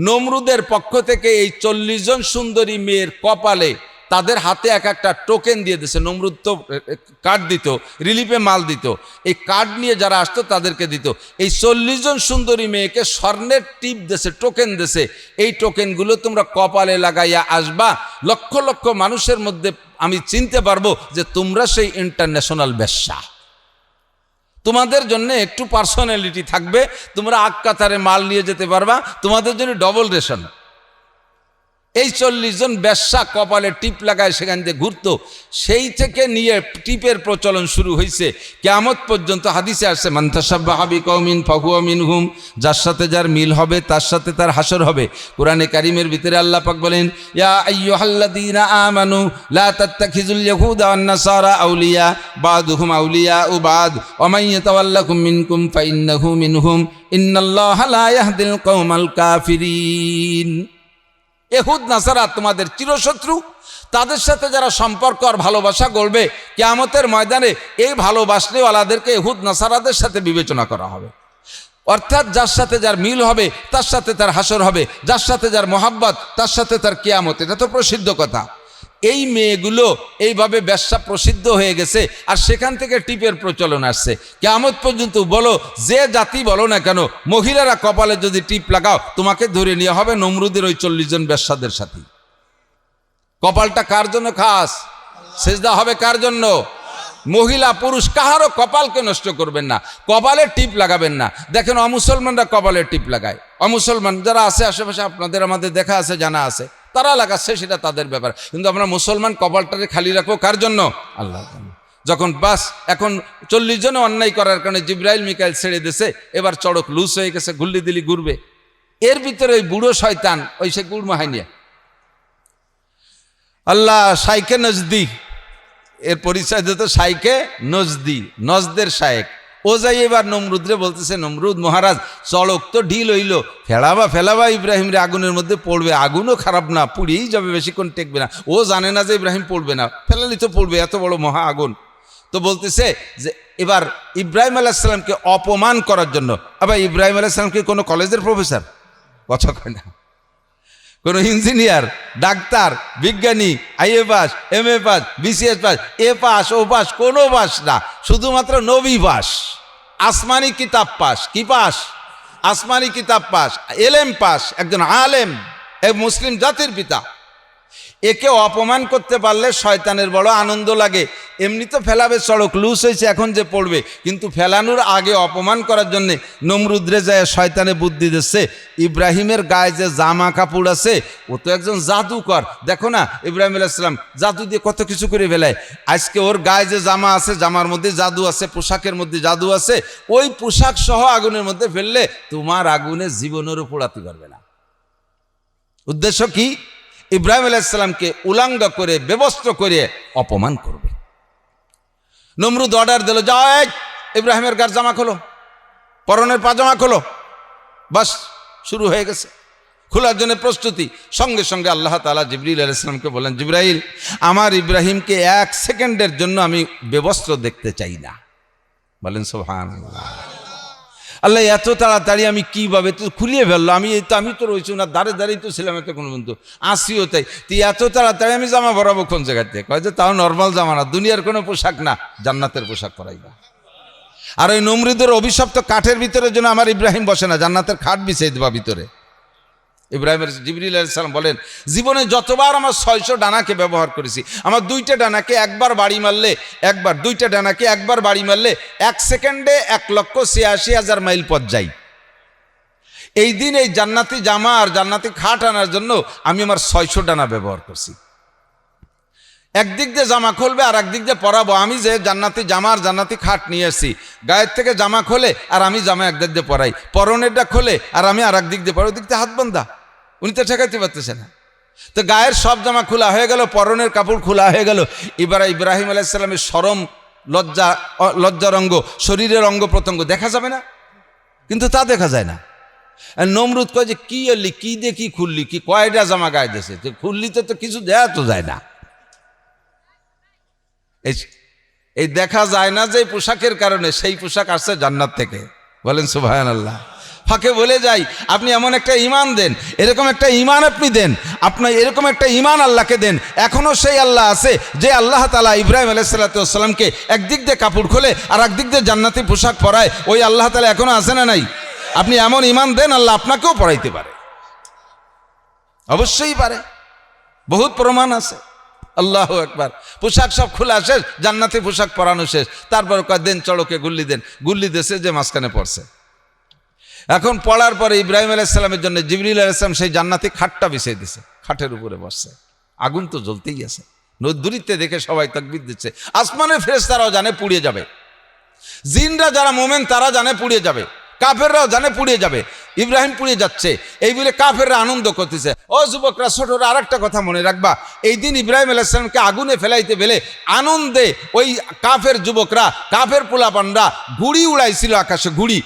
নমরুদের পক্ষ থেকে এই 40 জন সুন্দরী মেয়ের কপালে তাদের হাতে এক একটা টোকেন দিয়ে দিছে। নমরুদ তো কার্ড দিত, রিলিফে মাল দিত, এই কার্ড নিয়ে যারা আসতো তাদেরকে দিত। এই 40 জন সুন্দরী মেয়েকে স্বর্ণের টিপ দেশে, টোকেন দেশে, এই টোকেনগুলো তোমরা কপালে লাগাইয়া আসবা, লক্ষ লক্ষ মানুষের মধ্যে আমি চিনতে পারবো যে তোমরা সেই ইন্টারন্যাশনাল বেশ্যা। তোমাদের জন্য একটু পার্সোনালিটি থাকবে, তোমরা আগ কাতারে মাল নিয়ে যেতে পারবা, তোমাদের জন্য ডবল রেশন। এই 40 জন বেশ্যা কপালে টিপ লাগায় সেখান দিয়ে ঘুরতো। সেই থেকে নিয়ে টিপের প্রচলন শুরু হয়েছে কিয়ামত পর্যন্ত। হাদিসে আসছে মান তাশাব্বাহা বিকওমিন ফাহুয়া মিনহুম, যার সাথে যার মিল হবে তার সাথে তার হাসর হবে। কোরআনে কারিমের ভিতরে আল্লাহ পাক বলেন ইয়া আইয়ুহাল্লাযীনা আমানু লা তাত্তাখিযুল ইয়াহুদা ওয়ান নাসারা আউলিয়া বা'দুহুম আউলিয়াউ বা'দ ওয়া মান ইয়াতাওয়াল্লাকুম মিনকুম ফাইন্নাহু মিনহুম ইন্নাল্লাহা লা ইয়াহদিল কওমাল কাফিরিন। ইহুদ নাসারা তোমাদের চিরশত্রু, তাদের সাথে যারা সম্পর্ক আর ভালোবাসা গড়বে কিয়ামতের ময়দানে এই ভালোবাসনেওয়ালাদেরকে ইহুদ নাসারাদের সাথে বিবেচনা করা হবে। অর্থাৎ যার সাথে যার মিল হবে তার সাথে তার হাসর হবে, যার সাথে যার মোহাব্বত তার সাথে তার কিয়ামত। এটা তো প্রসিদ্ধ কথা। এই মেয়েগুলো এইভাবে ব্যবসা প্রসিদ্ধ হয়ে গেছে, আর সেখান থেকে টিপের প্রচলন আসছে কিয়ামত পর্যন্ত। বলো যে জাতি বলো না কেন, মহিলারা কপালে যদি টিপ লাগাও তোমাকে ধরে নিয়ে হবে নমরুদের ওই 40 জন ব্যবসাদের সাথে। কপালটা কার জন্য খাস? সেজদা হবে কার জন্য? মহিলা পুরুষ কাহারও কপালকে নষ্ট করবেন না, কপালে টিপ লাগাবেন না। দেখেন অমুসলমানরা কপালে টিপ লাগায়, অমুসলমান যারা আছে আশেপাশে আপনাদের আমাদের দেখা আছে, জানা আছে, তারা লাগাচ্ছে, সেটা তাদের ব্যাপার। কিন্তু আমরা মুসলমান কপালটাকে খালি রাখবো কার জন্য? আল্লাহর জন্য। যখন বাস এখন 40 জনে অন্যায় করার কারণে জিবরাইল মিকাইল ছেড়ে দিয়েছে, এবার চড়ক লুজ হয়ে গেছে, গুল্লি দিলি ঘুরবে। এর ভিতরে ওই বুড়ো শয়তান, ওই সে গুড় মাহানিয়া আল্লাহ শাইকে নজদি, এর পরিচয় দিত শাইকে নজদি, নজদের শায়েক। ও যাই এবার নমরুদরে বলতেছে, নমরুদ মহারাজ চড়ক তো ঢিল হইল, ফেলাবা ইব্রাহিম রে আগুনের মধ্যে পড়বে, আগুনও খারাপ না, পুড়িয়েই যাবে, বেশিক্ষণ টেকবে না। ও জানে না যে ইব্রাহিম পড়বে না, ফেলালি তো পড়বে, এত বড় মহা আগুন। তো বলতেছে যে এবার ইব্রাহিম আলাইহিস সালামকে অপমান করার জন্য, আবার ইব্রাহিম আলাইহিস সালাম কি কোনো কলেজের প্রফেসর? কথা কয় না। কোনো ইঞ্জিনিয়ার, ডাক্তার, বিজ্ঞানী, IA pass, MA pass, BCS pass, এ পাস, ও পাস, কোনো পাস না, শুধুমাত্র নবী পাস, আসমানি কিতাব পাস। কি পাস? আসমানি কিতাব পাস, এলেম পাস, একজন আলেম, এক মুসলিম জাতির পিতা। একে অপমান করতে পারলে শয়তানের বড় আনন্দ লাগে। এমনি তো ফেলাবে, চড়ক লুজ হয়েছে, এখন যে পড়বে, কিন্তু ফেলানোর আগে অপমান করার জন্যে নমরুদরে যায় শয়তানে বুদ্ধি দিচ্ছে। ইব্রাহিমের গায়ে যে জামা কাপড় আছে, ও তো একজন জাদুকর। দেখো না ইব্রাহিম আলাইহিস সালাম জাদু দিয়ে কত কিছু করে ফেলায়। আজকে ওর গায়ে যে জামা আছে, জামার মধ্যে জাদু আছে, পোশাকের মধ্যে জাদু আছে, ওই পোশাক সহ আগুনের মধ্যে ফেললে তোমার আগুনে জীবনেরও পোড়াতে পারবে না। উদ্দেশ্য কি? ইব্রাহিম আলাইহিস সালামকে উলাঙ্গ করে, ব্যবস্থ করে অপমান করবে। নমরুদ অর্ডার দিল, যাও ইব্রাহিমের গার জামা খোলো, পরনের পাজামা খোলো। বাস শুরু হয়ে গেছে, খোলার জন্য প্রস্তুতি। সঙ্গে সঙ্গে আল্লাহ তাআলা জিবরিল আলাইহিস সালামকে বলেন, জিবরাইল আমার ইব্রাহিমকে 1 সেকেন্ডের জন্য আমি বেবস্ত্র দেখতে চাই না। বলেন সুবহানাল্লাহ। আল্লাহ এত তাড়াতাড়ি আমি কীভাবে তো খুলিয়ে ফেললো, আমি তো রয়েছি না, দাঁড়িয়ে তো ছিলাম এত কোনো বন্ধু, আসিও তাই তুই এত তাড়াতাড়ি আমি জামা পরাবো কোন জায়গা থেকে? কয় যে তাও নর্মাল জামা না, দুনিয়ার কোনো পোশাক না, জান্নাতের পোশাক পরাইবা। আর ওই নমরুদের অভিশপ্ত কাঠের ভিতরে যেন আমার ইব্রাহিম বসে না, জান্নাতের খাট বিছিয়ে দেবা ভিতরে। ইব্রাহিমের জিবরিল আলাইহিস সালাম বলেন, জীবনে যতবার আমার 600 ডানাকে ব্যবহার করেছি, আমার 2টা ডানাকে একবার বাড়ি মারলে, 2টা ডানাকে একবার বাড়ি মারলে 1 সেকেন্ডে 1,86,000 মাইল পথ যাই। এই দিন এই জান্নাতি জামা আর জান্নাতি খাট আনার জন্য আমি আমার 600 ডানা ব্যবহার করছি। একদিক দিয়ে জামা খুলবে আর একদিক দিয়ে পরাবো। আমি যে জান্নাতি জামা আর জান্নাতি খাট নিয়ে আসি, গায়ের থেকে জামা খোলে আর আমি জামা একদিক দিয়ে পরাই, পরনেরটা খোলে আর আমি আর একদিক দিয়ে পরাই, ওই দিক দিয়ে হাত বান্ধা, উনি তো ঠেকাইতে পারতেছে না। তো গায়ের সব জামা খোলা হয়ে গেল, পরনের কাপড় খোলা হয়ে গেল। এবার ইব্রাহিম আলাইহিস সালামের শরম, লজ্জার অঙ্গ, শরীরের অঙ্গ প্রত্যঙ্গ দেখা যাবে না, কিন্তু তা দেখা যায় না। আর নমরুদ কয় যে কি এলি, কি দিয়ে কি খুললি, কি কয়টা জামা গায়ে দিয়েছে, খুললি তো কিছু দেয়া তো যায় না। এই দেখা যায় না যে পোশাকের কারণে, সেই পোশাক আসছে জান্নাত থেকে। বলেন সুবহানাল্লাহ। ফাঁকে বলে যাই, আপনি এমন একটা ঈমান দেন, এরকম একটা ঈমান আপনি দেন, আপনার এরকম একটা ঈমান আল্লাহকে দেন। এখনও সেই আল্লাহ আছে যে আল্লাহ তাআলা ইব্রাহিম আলাইহিস সালামকে একদিক দিয়ে কাপড় খোলে আর একদিক দিয়ে জান্নাতি পোশাক পরায়, ওই আল্লাহ তাআলা এখনও আছে না নাই? আপনি এমন ঈমান দেন, আল্লাহ আপনাকেও পরাইতে পারে, অবশ্যই পারে, বহুত প্রমাণ আছে। আল্লাহু আকবার। পোশাক সব খোলা শেষ, জান্নাতি পোশাক পরানো শেষ, তারপর দেন চড়কে গুল্লি দেন, গুল্লি দেশে যে মাঝখানে পড়ছে। এখন পড়ার পরে ইব্রাহিম আলাইহিস সালামের জন্য জিবরিল আলাইহিস সালাম সেই জান্নাতি খাটটা বিছিয়ে দিছে, খাটের উপরে বসছে, আগুন তো জ্বলতেই আছে, দূরিতে দেখে সবাই তাকবীর দিচ্ছে। আসমানের ফেরেশতারাও জানে পুড়িয়ে যাবে, জিনরা যারা মোমেন তারা জানে পুড়িয়ে যাবে, কাফেররাও জানে পুড়িয়ে যাবে। ইব্রাহিম পুড়িয়ে যাচ্ছে এই বলে কাফেররা আনন্দ করতেছে। ও যুবকরা, ছোটরা, আর একটা কথা মনে রাখবা, এই দিন ইব্রাহিম আলাইহিস সালামকে আগুনে ফেলাইতে বেলে আনন্দে ওই কাফের যুবকরা, কাফের পোলাপানরা ঘুড়ি উড়াইছিল, আকাশে ঘুড়ি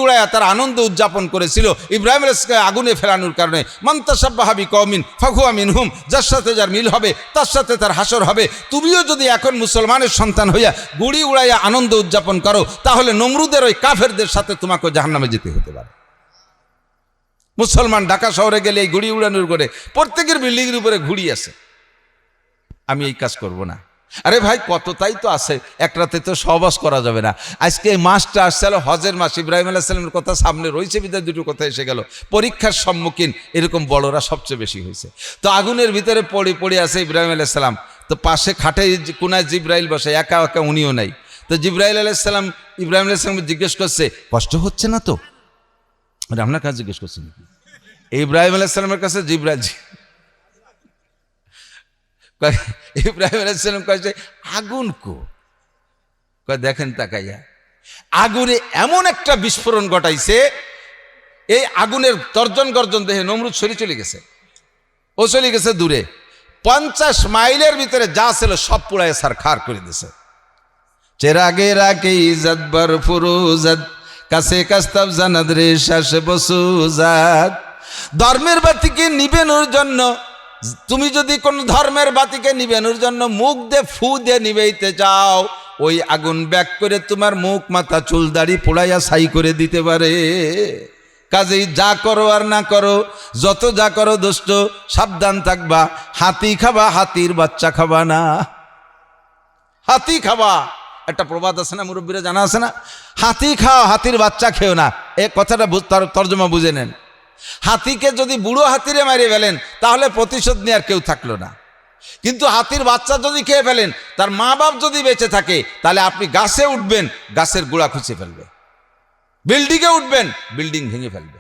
উড়াইয়া তার আনন্দ উদযাপন করেছিল ইব্রাহিম আলাইহিস সালামকে আগুনে ফেলানোর কারণে। মান তাশাব্বাহা বিকওমিন ফাহুয়া মিনহুম, যার সাথে যার মিল হবে তার সাথে তার হাসর হবে। তুমিও যদি এখন মুসলমানের সন্তান হইয়া ঘুড়ি উড়াইয়া আনন্দ উদযাপন করো, তাহলে নমরুদের ওই কাফেরদের সাথে তোমাকে জাহান্নামে যেতে হতে পারে। মুসলমান ঢাকা শহরে গেলে এই ঘুড়ি উড়ানোর করে প্রত্যেকের বিল্ডিংয়ের উপরে ঘুড়ি আছে। আমি এই কাজ করব না। আরে ভাই, কত তাই তো আছে, এক রাতে তো সহবাস করা যাবে না। আজকে এই মাসটা আসছে হজের মাস, ইব্রাহিম আলাইহিস সালামের কথা সামনে রয়েছে বিধায় দুটো কথা এসে গেল। পরীক্ষার সম্মুখীন এরকম বড়রা সবচেয়ে বেশি হয়েছে। তো আগুনের ভিতরে পড়ে আছে ইব্রাহিম আলাইহিস সালাম, তো পাশে খাটে কোনায় জিব্রাইল বসে, একা একা উনিও নাই। তো জিব্রাইল আলাইহিস সালাম ইব্রাহিম আলাইহিস সালামকে জিজ্ঞেস করছে, কষ্ট হচ্ছে না তো? আপনার কাছে জিজ্ঞেস করছেন নাকি? ইব্রাহিম আলাইহিস সালামের কাছে জিব্রাইল, ইব্রাহিম আলাইহিস সালাম কয়েছে আগুন কো, দেখেন তাকাইয়া, আগুনে এমন একটা বিস্ফোরণ ঘটাইছে, এই আগুনের তর্জন গর্জন দেখে নমরুদ সরে চলে গেছে, ও চলে গেছে দূরে, 50 মাইলের ভিতরে যা ছিল সব পুড়ায় ছারখার করে দিয়েছে। চেরাগে রাকে ইজ্জত বার ফুরুজাত, কাছে কাস্তাব জানাদ রে শাসে বসুজাত। ধর্মের বাতিকে নিবেনোর জন্য, তুমি যদি কোন ধর্মের বাতিকে নিবেনোর জন্য মুখ দিয়ে ফু দিয়ে নিবেইতে চাও, ওই আগুন ব্যাক করে তোমার মুখ, মাথা, চুল, দাড়ি পোড়াইয়া ছাই করে দিতে পারে। কাজেই যা করো আর না করো, যত যা করো দোস্ত, সাবধান থাকবা, হাতি খাবা, হাতির বাচ্চা খাবা না। হাতি খাবা, একটা প্রবাদ আছে না, মুরব্বীরা জানা আছে না, হাতি খাও, হাতির বাচ্চা খেও না। এ কথাটা তর্জমা বুঝে নেন। হাতিকে যদি বুড়ো হাতিরে মারিয়ে ফেলেন তাহলে প্রতিশোধ নেওয়ার কেউ থাকলো না, কিন্তু হাতির বাচ্চা যদি খেয়ে ফেলেন, তার মা বাপ যদি বেঁচে থাকে, তাহলে আপনি গাছে উঠবেন, গাছের গোড়া খুঁচে ফেলবে, বিল্ডিংয়ে উঠবেন, বিল্ডিং ভেঙে ফেলবে।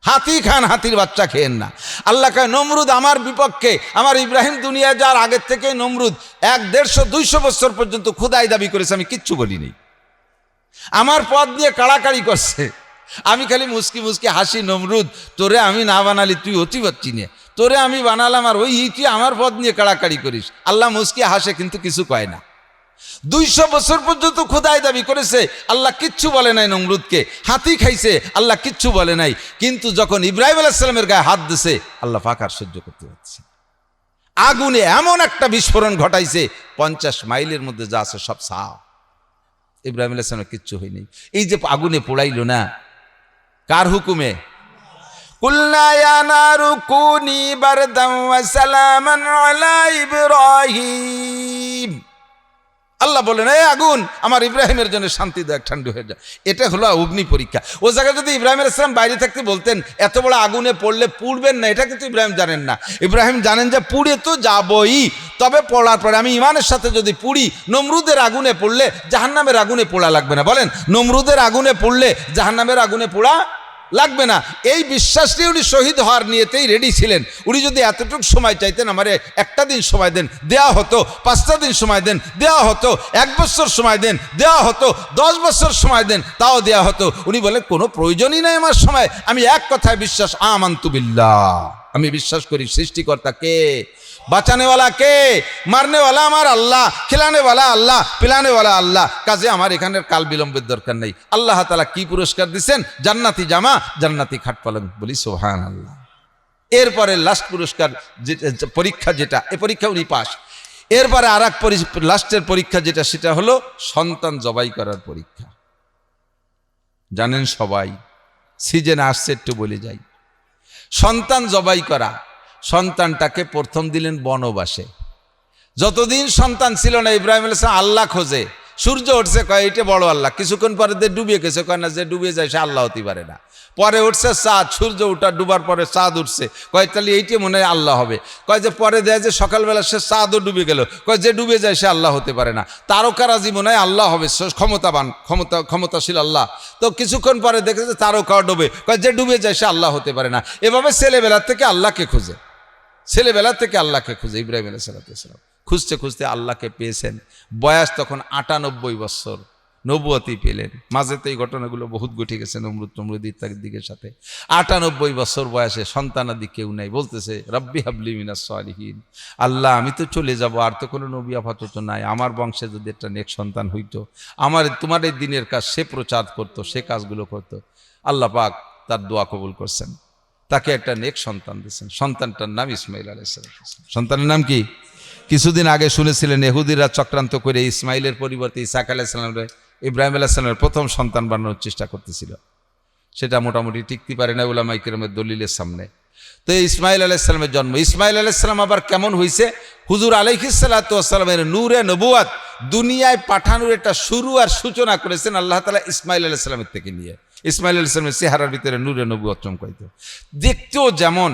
হাতি খান, হাতির বাচ্চা খেয়েন না। আল্লাহ কয়, নমরুদ আমার বিপক্ষে, আমার ইব্রাহিম দুনিয়া যাওয়ার আগের থেকে নমরুদ 100-150-200 বছর পর্যন্ত খোদাই দাবি করেছে, আমি কিচ্ছু বলিনি। আমার পদ নিয়ে কাড়াকাড়ি করছে, আমি খালি মুস্কি মুস্কি হাসি, নমরুদ তোরে আমি না বানালি তুই অতি পাচ্ছি নে, তোরে আমি বানালাম আর ওই তুই আমার পদ নিয়ে কাড়াকাড়ি করিস। আল্লাহ মুস্কি হাসে কিন্তু কিছু কয় না। 200 বছর পর্যন্ত খোদাই দাবি করেছে, আল্লাহ কিচ্ছু বলে নাই নমরুদকে। হাতি খাইছে, আল্লাহ কিচ্ছু বলে নাই। কিন্তু যখন ইব্রাহিম আলাইহিস সালামের গায়ে হাত দিছে, আল্লাহ ফাকার সহ্য করতে পারছে। আগুনে এমন একটা বিস্ফোরণ ঘটাইছে, 50 মাইলের মধ্যে যা আছে সব সাফ। ইব্রাহিম আলাইহিস সালামের কিচ্ছু হয়নি। এই যে আগুনে পোড়াইল না, কার হুকুমে? কুলনা ইয়া নারু কুনি বারদাম ওয়া সালামান আলা ইব্রাহিম। আল্লাহ বলেন, এই আগুন আমার ইব্রাহিমের জন্য শান্তিদায়ক, ঠান্ডা হয়ে যায়। এটা হলো অগ্নি পরীক্ষা। ও জায়গায় যদি ইব্রাহিম আলাইহিস সালাম বাইরে থাকতে বলতেন এত বড় আগুনে পড়লে পুড়বেন না, এটা কিন্তু ইব্রাহিম জানেন না। ইব্রাহিম জানেন যে পুড়ে তো যাবই, তবে পড়ার পরে আমি ইমানের সাথে যদি পুড়ি, নমরুদের আগুনে পড়লে জাহান্নামের আগুনে পোড়া লাগবে না। বলেন, নমরুদের আগুনে পড়লে জাহান্নামের আগুনে পোড়া লাগবে না। এই বিশ্বাস নিয়ে উনি শহীদ হওয়ার নিয়েতেই রেডি ছিলেন। উনি যদি এতটুকু সময় চাইতেন, আমারে একটা দিন সময় দেন, দেয়া হতো। 5টা দিন সময় দেন, দেওয়া হতো। 1 বছর সময় দেন, দেওয়া হতো। 10 বছর সময় দেন, তাও দেওয়া হতো। উনি বলেন, কোনো প্রয়োজনই নাই আমার সময়, আমি এক কথায় বিশ্বাস, আমানতু বিল্লাহ, আমি বিশ্বাস করি সৃষ্টিকর্তা কে, বাঁচানেওয়ালা কে, মারনেওয়ালা আমার আল্লাহ, খিলানেওয়ালা আল্লাহ, পিলানেওয়ালা আল্লাহ। কাজে আমার এখানের কাল বিলম্বের দরকার নেই। আল্লাহ তাআলা কি পুরস্কার দিচ্ছেন? জান্নাতি জামা, জান্নাতি খাট পালং। বলি সুবহানাল্লাহ। এরপরে লাস্ট পুরস্কার পরীক্ষা যেটা, এই পরীক্ষা উনি পাস। এরপরে আর এক লাস্টের পরীক্ষা যেটা, সেটা হলো সন্তান জবাই করার পরীক্ষা। জানেন সবাই, সিজন আসছে একটু বলে যাই। সন্তান জবাই করা, সন্তানটাকে প্রথম দিলেন বনবাসে। যতদিন সন্তান ছিল না ইব্রাহিম আলাইহিস সালাম আল্লাহ খোঁজে, সূর্য উঠছে কয় এটা বড় আল্লাহ, কিছুক্ষণ পরে ডুবিয়ে গেছে কয় না যে ডুবে যায় সে আল্লাহ হতে পারে না। পরে উঠছে চাঁদ, সূর্য উঠা ডুবার পরে চাঁদ উঠছে, কয় তাহলে এইটি মনে হয় আল্লাহ হবে। কয় যে পরে দেয় যে সকালবেলা সে চাঁদও ডুবে গেল, কয় যে ডুবে যায় সে আল্লাহ হতে পারে না। তারকারাজি মনে হয় আল্লাহ হবে, ক্ষমতাবান ক্ষমতাশীল আল্লাহ। তো কিছুক্ষণ পরে দেখে যে তারকাও ডুবে, কয় যে ডুবে যায় সে আল্লাহ হতে পারে না। এভাবে ছেলেবেলার থেকে আল্লাহকে খুঁজে, ছেলেবেলা থেকে আল্লাহকে খুঁজে ইব্রাহিম আলাইহিস সালাম খুঁজতে খুঁজতে আল্লাহকে পেয়েছেন। বয়স তখন 98 বছর, নবুয়তি পেলেন। মাঝে তো এই ঘটনাগুলো বহুত ঘটে গেছে নমরুদ ইত্যাদির দিকের সাথে। 98 বছর বয়সে সন্তানাদি কেউ নাই, বলতেছে রব্বি হাবলি মিনাস সালিহিন, আল্লাহ আমি তো চলে যাব, আর তো কোনো নবী আপাতত নাই, আমার বংশে যদি একটা নেক সন্তান হইতো, আমার তোমার এই দিনের কাজ সে প্রচার করতো, সে কাজগুলো করতো। আল্লাহ পাক তার দোয়া কবুল করছেন, তাকে একটা নেক সন্তান দিয়েছেন। সন্তানটার নাম ইসমাইল আলাইহিস সালাম। সন্তানের নাম কি? কিছুদিন আগে শুনেছিলেন ইহুদিরা চক্রান্ত করে ইসমাইলের পরিবর্তে ইসাক আলাইহিস সালামের, ইব্রাহিম আলাইহিস সালামের প্রথম সন্তান বানানোর চেষ্টা করতেছিল। সেটা মোটামুটি টিকতে পারে না উলামায়ে কেরামের দলিলের সামনে। তো ইসমাইল আলাইহিস সালামের জন্ম, ইসমাইল আলাইহিস সালাম আবার কেমন হয়েছে? হুজুর আলাইহিস সালাতু ওয়াস সালামের নূরে নবুয়াত দুনিয়ায় পাঠানোর একটা শুরু আর সূচনা করেছেন আল্লাহ তাআলা ইসমাইল আলাইহিস সালামের থেকে নিয়ে। ইসমাইল আলাইহিস সালামের চেহারার ভিতরে নূরে নবুয়াত চমকাইতো, দেখতেও যেমন,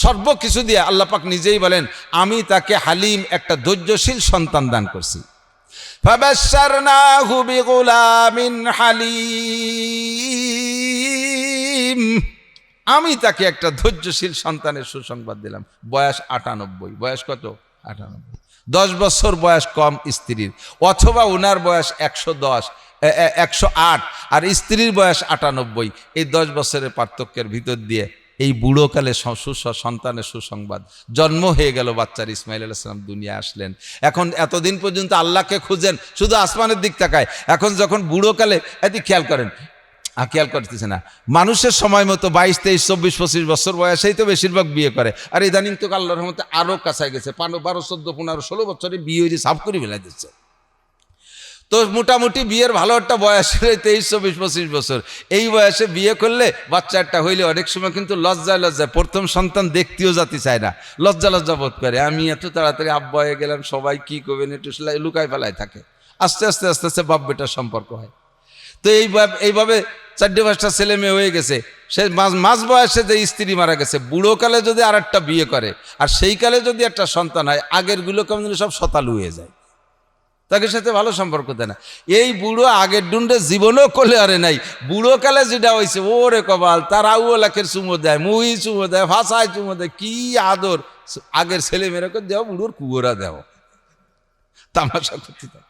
সর্বকিছু দিয়ে আল্লাহ পাক নিজেই বলেন আমি তাকে হালিম, একটা ধৈর্যশীল সন্তান দান করছি। ফাবাশশারনাহু বিগুলামিন হালিম, আমি তাকে একটা ধৈর্যশীল সন্তানের সুসংবাদ দিলাম। বয়স 98। বয়স কত? 98। 10 বছর বয়স কম স্ত্রীর, অথবা ওনার বয়স 108 আর স্ত্রীর বয়স 98। এই 10 বছরের পার্থক্যের ভিতর দিয়ে এই বুড়োকালে সন্তানের সুসংবাদ, জন্ম হয়ে গেল বাচ্চার। ইসমাইল আলাইহিস সালাম দুনিয়া আসলেন। এখন এতদিন পর্যন্ত আল্লাহকে খুঁজেন, শুধু আসমানের দিক তাকায়। এখন যখন বুড়োকালে, এটি খেয়াল করেন, খেয়াল করতেছে না, মানুষের সময় মতো 22, 23, 24, 25 বছর বয়সেই তো বেশিরভাগ বিয়ে করে। আর ইদানিং তো আল্লাহর রহমতে আরও কাছায় গেছে, 12, 14, 15, 16 বছরে বিয়ে হয়ে সাফ করে ফেলে দিচ্ছে। তো মোটামুটি বিয়ের ভালো একটা বয়স 23, 24, 25 বছর। এই বয়সে বিয়ে করলে বাচ্চা একটা হইলে অনেক সময় কিন্তু লজ্জায় প্রথম সন্তান দেখতেও যেতে চায় না, লজ্জা বোধ করে। আমি এত তাড়াতাড়ি আব্বা হয়ে গেলাম, সবাই কি করবেন, একটু লুকায় ফেলায় থাকে। আস্তে আস্তে আস্তে আস্তে বাপ বেটার সম্পর্ক হয়। তো এইভাবে 4-5টা ছেলে মেয়ে হয়ে গেছে। সে মাঝ বয়সে যে স্ত্রী মারা গেছে, বুড়োকালে যদি আর একটা বিয়ে করে আর সেই কালে যদি একটা সন্তান হয়, আগেরগুলো কেমন সব শতালু হয়ে যায়, তাকে সাথে ভালো সম্পর্ক দেয় না। এই বুড়ো আগের ডুন্ডে জীবনও করলে আরে নাই, বুড়োকালে যেটা হয়েছে ওরে কপাল, তার আউলাখের চুমো দেয়, মুহি চুমো দেয়, ভাষায় চুমো দেয়, কি আদর। আগের ছেলে মেয়েরাকে দেও, বুড়োর কুয়োরা দেও, তামাশা করতে থাকে।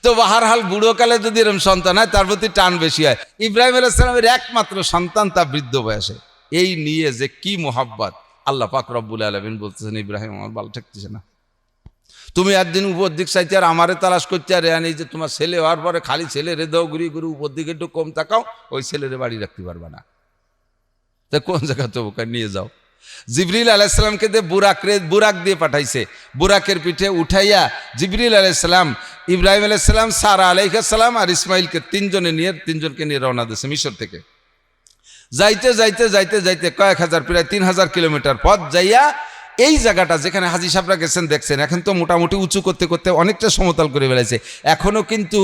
তো বাহারহাল বুড়োকালে যদি এরকম সন্তান হয় তার প্রতি টান বেশি হয়। ইব্রাহিম আলাইহিস সালামের একমাত্র সন্তান তা বৃদ্ধ বয়সে, এই নিয়ে যে কি মোহাব্বত। আল্লাহ পাক রব্বুল আলামিন বলতেছেন ইব্রাহিম আমার ভালো ঠেকতেছে না, তুমি একদিন উপর দিক চাইতে আর আমারে তালাশ করতে, আর এই যে তোমার ছেলে হওয়ার পরে খালি ছেলে রে দাও, ঘুরি ঘুরি উপর দিকে একটু কম তাকাও, ওই ছেলেরে বাড়ি রাখতে পারবে না। তা কোন জায়গা তো ওকে নিয়ে যাও। জিবরিল আলাইহিস সালামকে দিয়ে বুরাক দিয়ে পাঠাইছে, বুরাকের পিঠে উঠাইয়া জিবরিল আলাইহিস সালাম, ইব্রাহিম আলাইহিস সালাম, সারা আলাইহিস সালাম আর ইসমাইলকে তিনজনকে নিয়ে রওনা দিয়েছে মিশর থেকে। যাইতে যাইতে যাইতে যাইতে কয়েক হাজার, প্রায় 3000 কিলোমিটার পথ যাইয়া এই জায়গাটা যেখানে হাজী সাহেবরা গেছেন দেখছেন, এখন তো মোটামুটি উঁচু করতে করতে অনেকটা সমতল করে ফেলেছে। এখনও কিন্তু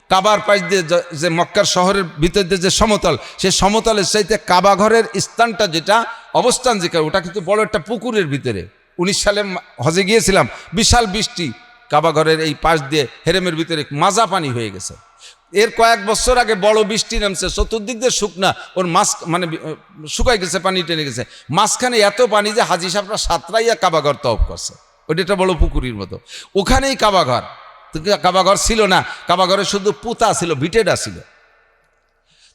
কাবার পাশ দিয়ে যে মক্কার শহরের ভিতর দিয়ে যে সমতল, সে সমতলের চাইতে কাবা ঘরের স্থানটা যেটা অবস্থান যেখানে, ওটা কিন্তু বড় একটা পুকুরের ভিতরে। 19 সালে হজে গিয়েছিলাম, বিশাল বৃষ্টি, কাবা ঘরের এই পাশ দিয়ে হেরেমের ভিতরে মাজা পানি হয়ে গেছে। এর কয়েক বছর আগে বড় বৃষ্টি নামছে, চতুর্দিক দিয়ে শুকনা, ওর মাছ মানে শুকাই গেছে, পানি টেনে গেছে, মাঝখানে এত পানি যে হাজী সাহেবরা সাঁতরাইয়া কাবাঘর তওয়াফ করছে। ওইটা একটা বড় পুকুরির মতো, ওখানেই কাবাঘর। কাবাঘর ছিল না, কাবাঘরে শুধু পুতা ছিল, ভিটেডা ছিল।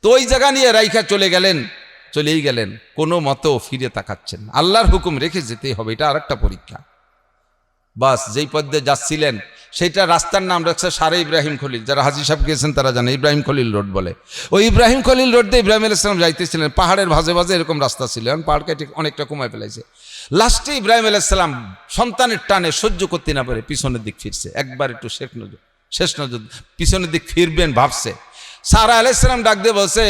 তো ওই জায়গা নিয়ে রাইখা চলেই গেলেন, কোনো মতো ফিরে তাকাচ্ছেন। আল্লাহর হুকুম রেখে যেতেই হবে, এটা আর একটা পরীক্ষা। বাস যেই পথে যাচ্ছিলেন সেইটা রাস্তার নাম রাখছে সারে ইব্রাহিম খলিল। যারা হাজী সাহেব গিয়েছেন তারা জানে ইব্রাহিম খলিল রোড বলে। ওই ইব্রাহিম খলিল রোড দিয়ে ইব্রাহিম আলাইহিস সালাম যাইতেছিলেন, পাহাড়ের ভাজে ভাজে এরকম রাস্তা ছিল, এখন পাহাড় কেটে অনেকটা কমায় ফেলাইছে। লাস্টে ইব্রাহিম আলাইহিস সালাম সন্তানের টানে সহ্য করতে না পারে পিছনের দিক ফিরছে, একবার একটু শেষ নজর পিছনের দিক ফিরবেন ভাবছে। সারা আলাইহিস সালাম ডাক দিয়ে বলছে,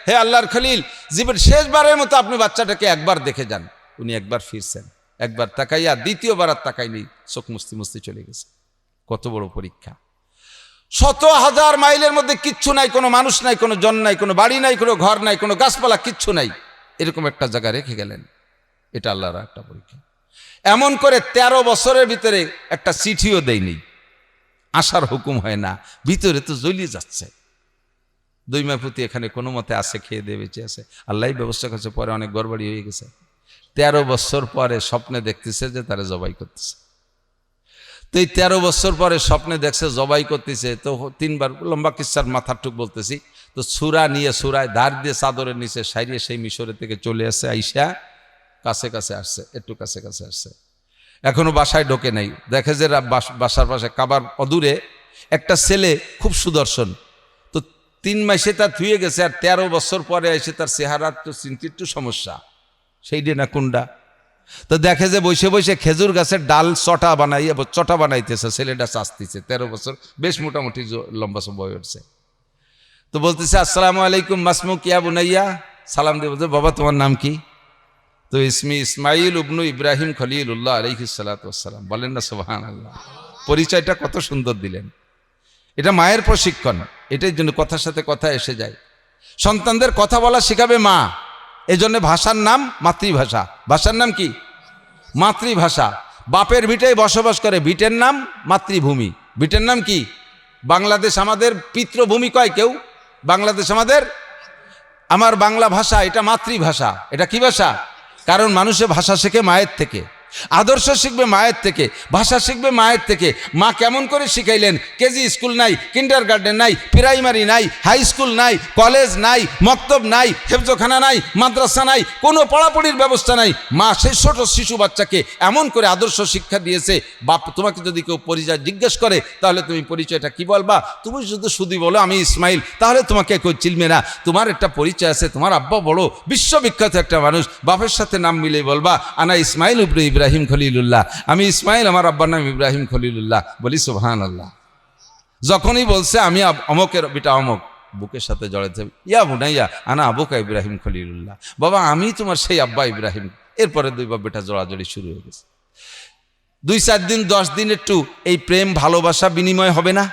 হে আল্লাহর খলিল, জীবন শেষবারের মতো আপনি বাচ্চাটাকে একবার দেখে যান। উনি একবার ফিরছেন, একবার তাকাইয়া দ্বিতীয়বার আর তাকাইনি, চোখ মুস্তি মুস্তি চলে গেছে। কত বড় পরীক্ষা! 100,000 মাইলের মধ্যে কিচ্ছু নাই, কোনো মানুষ নাই, কোনো জন নাই, কোনো বাড়ি নাই, কোনো ঘর নাই, কোনো গাছপালা, কিচ্ছু নাই, এরকম একটা জায়গা রেখে গেলেন। এটা আল্লাহর একটা পরীক্ষা। এমন করে 13 বছরের ভিতরে একটা চিঠিও দেয়নি, আসার হুকুম হয় না, ভিতরে তো জ্বলিয়ে যাচ্ছে। 2 মাপুতি এখানে কোনো মতে আসে, খেয়ে দিয়ে বেঁচে আছে, আল্লাহই ব্যবস্থা করছে। পরে অনেক গড়বড়ি হয়ে গেছে। 13 বছর পরে স্বপ্নে দেখতেছে যে তারা জবাই করতেছে। তো এই 13 বছর পরে স্বপ্নে দেখছে জবাই করতেছে। তো 3 বার, লম্বা কিচ্ছার মাথার টুক বলতেছি, তো ছুরা নিয়ে ছুরায় ধার দিয়ে চাদরের নিচে সাইরিয়ে সেই মিশরের থেকে চলে আসছে, আইসা কাছে কাছে আসছে, একটু কাছে কাছে আসছে, এখনো বাসায় ঢোকে নাই। দেখে যে বাসার পাশে কাবার অদূরে একটা ছেলে খুব সুদর্শন। তো 3 মাসে তার ধুয়ে গেছে, আর 13 বছর পরে এসে তার চেহারার তো চিন্তিত একটু সমস্যা, সেই ডে না কোনটা। তো দেখে যে বসে বসে খেজুর গাছের ডাল চটা বানাইতেছে, ছেলেটা চাচতেছে। 13 বছর, বেশ মোটামুটি লম্বা সময় উঠছে। তো বলতেছে, আসসালামু আলাইকুম মাসমুক ইয়া বুনাইয়া, সালাম দিয়ে বলছে, বাবা তোমার নাম কি? তো ইসমাইল ইবনু ইব্রাহিম খলিলুল্লাহ আলাইহিস সালাতু ওয়াস সালাম। বলেন না সুবহানাল্লাহ। পরিচয়টা কত সুন্দর দিলেন। এটা মায়ের প্রশিক্ষণ, এটার জন্য কথার সাথে কথা এসে যায়। সন্তানদের কথা বলা শেখাবে মা, এজন্য ভাষার নাম মাতৃভাষা। ভাষার নাম কি? মাতৃভাষা। বাপের ভিটায় বসবাস করে, ভিটের নাম মাতৃভূমি। ভিটের নাম কি? বাংলাদেশ আমাদের পিতৃভূমি কয় কেউ। বাংলাদেশ আমাদের, আমার বাংলা ভাষা এটা মাতৃভাষা। এটা কি ভাষা? কারণ মানুষে ভাষা শেখে মায়ের থেকে, আদর্শ শিখবে মায়ের থেকে, ভাষা শিখবে মায়ের থেকে। মা কেমন করে শিখাইলেন? কেজি স্কুল নাই, কিন্ডারগার্টেন নাই, প্রাইমারি নাই, হাই স্কুল নাই, কলেজ নাই, মক্তব নাই, হেফজখানা নাই, মাদ্রাসা নাই, কোনো পড়াপড়ির ব্যবস্থা নাই। মা সেই ছোট শিশু বাচ্চাকে এমন করে আদর্শ শিক্ষা দিয়েছে। বাপ, তোমাকে যদি কেউ পরিচয় জিজ্ঞেস করে তাহলে তুমি পরিচয়টা কি বলবা? তুমি শুধু বলো আমি ইসমাইল, তাহলে তোমাকে কেউ চিনবে না। তোমার একটা পরিচয় আছে, তোমার আব্বা বড় বিশ্ববিখ্যাত একটা মানুষ, বাপের সাথে নাম মিলে বলবা আনা ইসমাইল ইবনে ইব্রাহিম খলিলুল্লাহ, আমি ইসমাইল, আমার আব্বার নাম ইব্রাহিম খলিলুল্লাহ। বলি সুবহানাল্লাহ। যখনই বলছে আমি অমকের বেটা অমক, বুকের সাথে জড়াইতে, ইয়া বুনাইয়া আনা আবুকা ইব্রাহিম খলিলুল্লাহ, বাবা আমি তোমার সেই আব্বা ইব্রাহিম। এরপরে 2 বাপ বেটা জড়াজড়ি শুরু হয়ে গেছে। 2-4 দিন 10 দিন একটু এই প্রেম ভালোবাসা বিনিময় হবে না?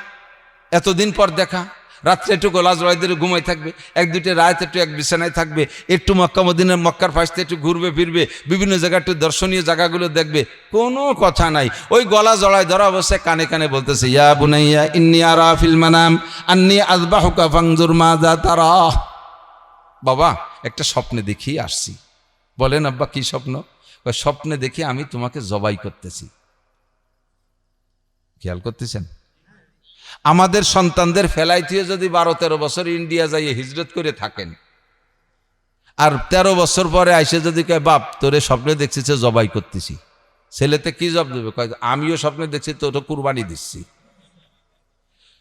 এতদিন পর দেখা, রাত্রে একটু গলা জড়াই দিয়ে ঘুমাই থাকবে, 1-2 রাত একটু এক বিছানায় থাকবে, একটু মক্কা মদিনার মক্কার ফাঁসতে একটু ঘুরবে ফিরবে, বিভিন্ন জায়গায় একটু দর্শনীয় জায়গাগুলো দেখবে, কোনো কথা নাই। ওই গলা জড়াই ধরা অবস্থায় কানে কানে বলতেছে, ইয়া বুনাইয়া ইন্নী আরা ফিল মানাম আন্নী আযবাহুকা ফানজুর মাযা তারা। বাবা একটা স্বপ্নে দেখি আসছি। বলেন আব্বা কি স্বপ্ন? স্বপ্নে দেখি আমি তোমাকে জবাই করতেছি। খেয়াল করতেছেন? আমাদের সন্তানদের ফেলাই দিয়ে যদি 12-13 বছর ইন্ডিয়া যাইয়ে হিজরত করে থাকেন, আর 13 বছর পরে আইসে যদি কয় বাপ তোরে স্বপ্নে দেখছিস জবাই করতেছি, ছেলেতে কি জবাব দেবে? আমিও স্বপ্নে দেখছি তোর কুরবানি দিচ্ছি।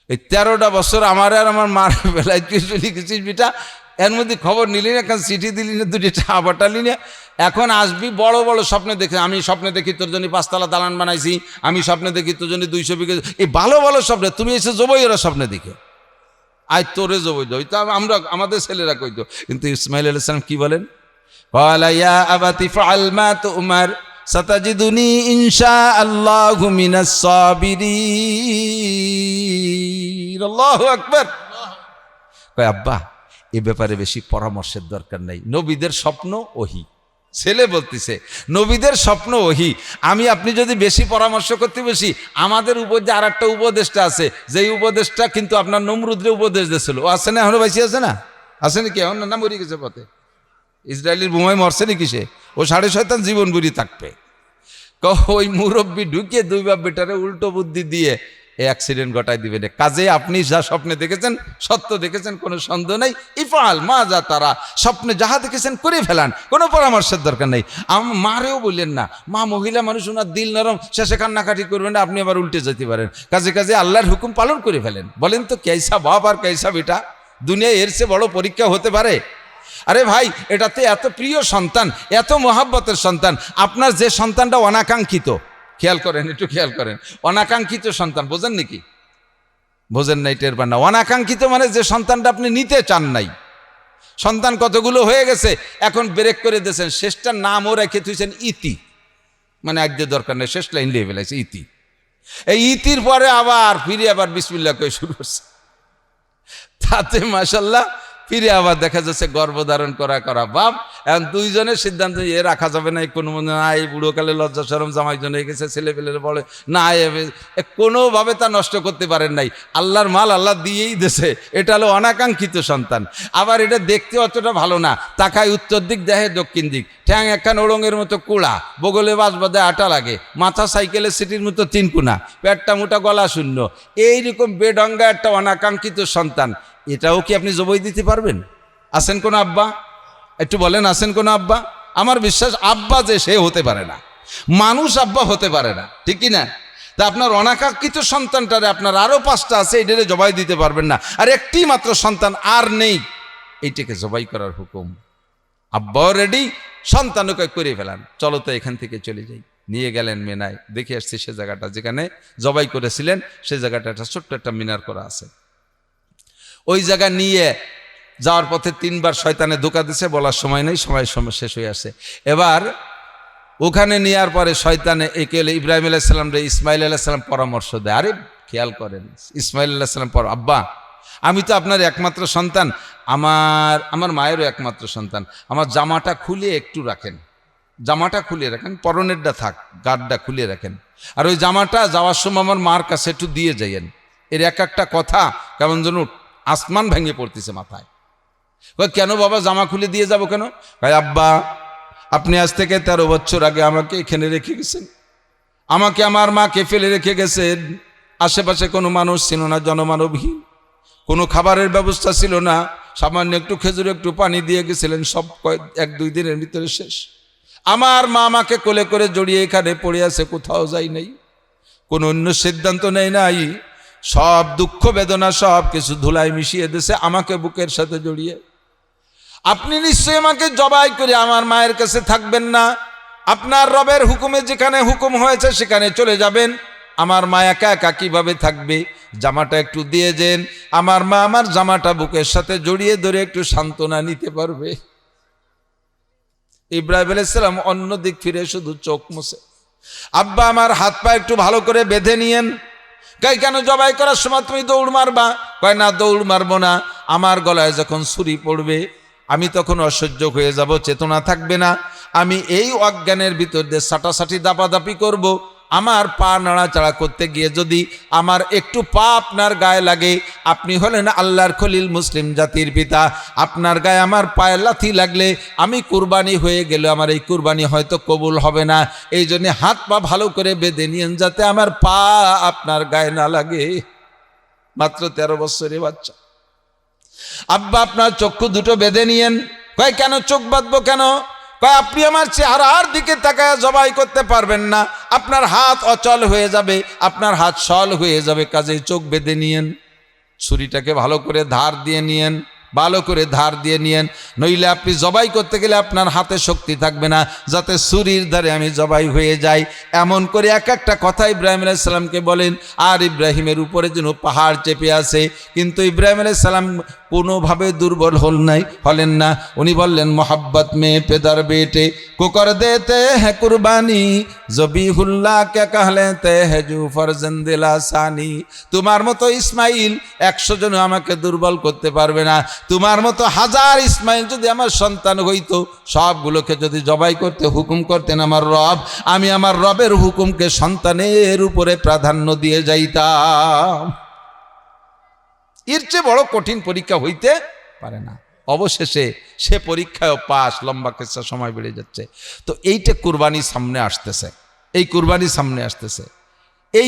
এই 13টা বছর আমার আর আমার মার ফেলাই তুই চলে গেছিস বেটা, এর মধ্যে খবর নিলি না, এখন চিঠি দিলি না, 2টি টাকা পাঠালি না, এখন আসবি বড় বড় স্বপ্নে দেখে, আমি স্বপ্নে দেখি তোর জন্য 5 তলা দালান বানাইছি, আমি স্বপ্নে দেখি তোর জন্য 200 বিঘা, এই ভালো ভালো স্বপ্নে তুমি এসে জবই ওরা স্বপ্নে দেখে, আজ তোরে জবই দই। তা আমরা আমাদের ছেলেরা কইতো, কিন্তু ইসমাইল আলাইহিস সালাম কি বলেন? ক্বালা ইয়া আবাতি ফাআল মা তুমার সাতাজিদুনি ইনশাআল্লাহু মিনাস সাবিরিন। আল্লাহু আকবার। কয় আব্বা এ ব্যাপারে বেশি পরামর্শের দরকার নাই, নবীদের স্বপ্ন ওহী। ছেলে বলতেছে নবীদের স্বপ্ন ওহী, আমি আপনি যদি বেশি পরামর্শ করতে বেশি, আমাদের উপর যে আর একটা উপদেশটা আছে, যেই উপদেশটা কিন্তু আপনার নমরুদরে উপদেশ দিয়েছিল, ও আছে না এখনো বেশি আছে না? আছে নাকি? এখন না মরে গেছে পথে, ইসরায়েলের বোমায় মরছে নাকি সে? ও 6.5 জীবন বুড়ি থাকবে। ওই মুরব্বী ঢুকে 2 বাপ বেটারে উল্টো বুদ্ধি দিয়ে অ্যাক্সিডেন্ট ঘটাই দিবে না। কাজে আপনি যা স্বপ্নে দেখেছেন, সত্য দেখেছেন, কোনো সন্দেহ নেই। ইফআল মা যা তারা, স্বপ্নে যাহা দেখেছেন করে ফেলান, কোনো পরামর্শের দরকার নেই। মারেও বললেন না, মা মহিলা মানুষ, ওনার দিল নরম, শেষে কান্নাকাটি করবেন না, আপনি আবার উল্টে যেতে পারেন। কাজে কাজে আল্লাহর হুকুম পালন করে ফেলেন। বলেন তো কেসা বাপ আর কেসা বেটা, দুনিয়ায় এর চেয়ে বড় পরীক্ষা হতে পারে? আরে ভাই এটাতে এত প্রিয় সন্তান, এত মহাব্বতের সন্তান, আপনার যে সন্তানটা অনাকাঙ্ক্ষিত, খেয়াল করেন, একটু খেয়াল করেন, অনাকাঙ্ক্ষিত সন্তান বোঝেন নাকি? ভোজের নাই, টের পান না। অনাকাঙ্ক্ষিত মানে যে সন্তানটা আপনি নিতে চান নাই। সন্তান কতগুলো হয়ে গেছে, এখন ব্রেক করে দিয়েছেন, শেষটার নামও রেখে তুইছেন ইতি, মানে আজকে দরকার নেই, শেষ লাইন লিয়ে ফেলেছে ইতি। এই ইতির পরে আবার ফিরে আবার বিসমিল্লাহ করে শুরু করছে, তাতে মাশাল্লাহ ফিরে আবার দেখা যাচ্ছে গর্ভধারণ করা বাপ। এখন দুইজনের সিদ্ধান্ত এ রাখা যাবে না, কোনো মনে না, এই বুড়োকালে লজ্জা শরম জামাইজন হয়ে গেছে, ছেলে পেলে বলে না, কোনোভাবে তা নষ্ট করতে পারেন নাই। আল্লাহর মাল আল্লাহ দিয়েই দিয়েছে, এটা হলো অনাকাঙ্ক্ষিত সন্তান। আবার এটা দেখতে অতটা ভালো না, তাকায় উত্তর দিক, দেখে দক্ষিণ দিক, ঠ্যাং একখান ওড়ঙের মতো কুড়া, বগলে বাস বাদে আটা লাগে, মাথা সাইকেলের সিটির মতো তিনকুনা, পেটটা মোটা, গলা শূন্য, এইরকম বেডঙ্গা একটা অনাকাঙ্ক্ষিত সন্তান, এটাও কি আপনি জবাই দিতে পারবেন? আছেন কোন আব্বা? একটু বলেন, আছেন কোন আব্বা? আমার বিশ্বাস আব্বা যে সে হতে পারে না, মানুষ আব্বা হতে পারে না, ঠিক কি না? তা আপনার অনাকাঙ্ক্ষিত সন্তানটারে আপনার আরো 5টা আছে, এটারে জবাই দিতে পারবেন না, আর একটি মাত্র সন্তান আর নেই, এইটাকে জবাই করার হুকুম। আব্বাও রেডি, সন্তানকে করে ফেলান, চলো তো এখান থেকে চলে যাই। নিয়ে গেলেন মেনায়, দেখে আসছি সে জায়গাটা যেখানে জবাই করেছিলেন, সে জায়গাটা একটা ছোট্ট একটা মিনার করা আছে। ওই জায়গা নিয়ে যাওয়ার পথে 3বার শয়তানে ধোঁকা দিছে, বলার সময় নেই, সময় শেষ হয়ে আসে। এবার ওখানে নেওয়ার পরে শয়তানে একে ইব্রাহিম আলাইহিস সালাম রে ইসমাইল আলাইহিস সালাম পরামর্শ দেয়। আরে খেয়াল করেন, ইসমাইল আলাইহিস সালাম আব্বা, আমি তো আপনার একমাত্র সন্তান, আমার মায়েরও একমাত্র সন্তান, আমার জামাটা খুলে একটু রাখেন, জামাটা খুলে রাখেন, পরনেরটা থাক, গাঢ়টা খুলে রাখেন, আর ওই জামাটা যাওয়ার সময় আমার মার কাছে একটু দিয়ে যাইয়েন। এর এক একটা কথা কেমন যেন আসমান ভেঙে পড়তেছে মাথায়। কেন বাবা জামা খুলে দিয়ে যাব কেন? ভাই আব্বা, আপনি আজ থেকে 13 বছর আগে আমাকে এখানে রেখে গেছেন, আমাকে আমার মাকে ফেলে রেখে গেছেন, আশেপাশে কোনো মানুষ ছিল না, জনমানবহীন, কোনো খাবারের ব্যবস্থা ছিল না, সামান্য একটু খেজুর একটু পানি দিয়ে গেছিলেন, সব 1-2 দিনের ভিতরে শেষ। আমার মা আমাকে কোলে করে জড়িয়ে এখানে পড়ে আছে, কোথাও যাই নাই, কোনো অন্য সিদ্ধান্ত নেই নাই, সব দুঃখ বেদনা সব কিছু ধুলায় মিশিয়ে দিয়েছে আমাকে বুকের সাথে জড়িয়ে। আপনি নিশ্চয়ই আমাকে জবাই করে আমার মায়ের কাছে থাকবেন না, আপনার রবের হুকুমে যেখানে হুকুম হয়েছে সেখানে চলে যাবেন, আমার মা একা একা কিভাবে থাকবে? জামাটা একটু দিয়ে যেন, আমার মা আমার জামাটা বুকের সাথে জড়িয়ে ধরে একটু সান্ত্বনা নিতে পারবে। ইব্রাহিম আলাইহিস সালাম অন্যদিক ফিরে শুধু চোখ মুছে, আব্বা আমার হাত পা একটু ভালো করে বেঁধে নিয়েন। কয় কেন, জবাই করার সময় তুমি দৌড় মারবা? কয় না, দৌড় মারবো না, আমার গলায় যখন ছুরি পড়বে আমি তখন অসহ্য হয়ে যাব, চেতনা থাকবে না, আমি এই অজ্ঞানের ভিতর দিয়ে সাটাসাটি দাপাদাপি করব, আমার পা নাড়াচাড়া করতে গিয়ে যদি আমার একটু পা আপনার গায়ে লাগে, আপনি হলেন আল্লাহর খলিল, মুসলিম জাতির পিতা, আপনার গায়ে আমার পায়ে লাথি লাগলে আমি কুরবানি হয়ে গেলে আমার এই কুরবানি হয়তো কবুল হবে না, এই জন্য হাত পা ভালো করে বেঁধে নিয়েন যাতে আমার পা আপনার গায়ে না লাগে। মাত্র 13 বছরের বাচ্চা। আব্বা আপনার চক্ষু দুটো বেঁধে নিয়েন। কয় কেন চোখ বাঁধবো কেন? কয় আপনি আমার চেহারার দিকে তাকায় জবাই করতে পারবেন না, আপনার হাত অচল হয়ে যাবে, আপনার হাত সল হয়ে যাবে, কাজেই চোখ বেঁধে নিয়েন, ছুরিটাকে ভালো করে ধার দিয়ে নিয়েন, ভালো করে ধার দিয়ে নিয়েন, নইলে আপনি জবাই করতে গেলে আপনার হাতে শক্তি থাকবে না, যাতে ছুরির ধারে আমি জবাই হয়ে যাই। এমন করে এক একটা কথা ইব্রাহিম আলাইহিস সালামকে বলেন, আর ইব্রাহিমের উপরে যেন পাহাড় চেপে আছে, কিন্তু ইব্রাহিম আলাইহিস সালাম কোনোভাবে দুর্বল হলেন না। উনি বললেন, মোহাব্বত মে পেদার বেটে কুকর দেতে হ্যাঁ কুরবানি, জবিহুল্লাহ কে কাহলেতে হ্যাঁ জু ফরজন্দিলা সানি। তোমার মতো ইসমাইল 100 জন আমাকে দুর্বল করতে পারবে না, তোমার মতো 1000 ইসমাইল যদি আমার সন্তান হইতো, সবগুলোকে যদি জবাই করতে হুকুম করতেন আমার রব, আমি আমার রবের হুকুমকে সন্তানের উপরে প্রাধান্য দিয়ে যাইতাম। এর চেয়ে বড় কঠিন পরীক্ষা হইতে পারে না। অবশেষে সে পরীক্ষায় পাস, লম্বা কেসা সময় বেড়ে যাচ্ছে। তো এইটা কুরবানি সামনে আসতেছে, এই কুরবানি সামনে আসতেছে। এই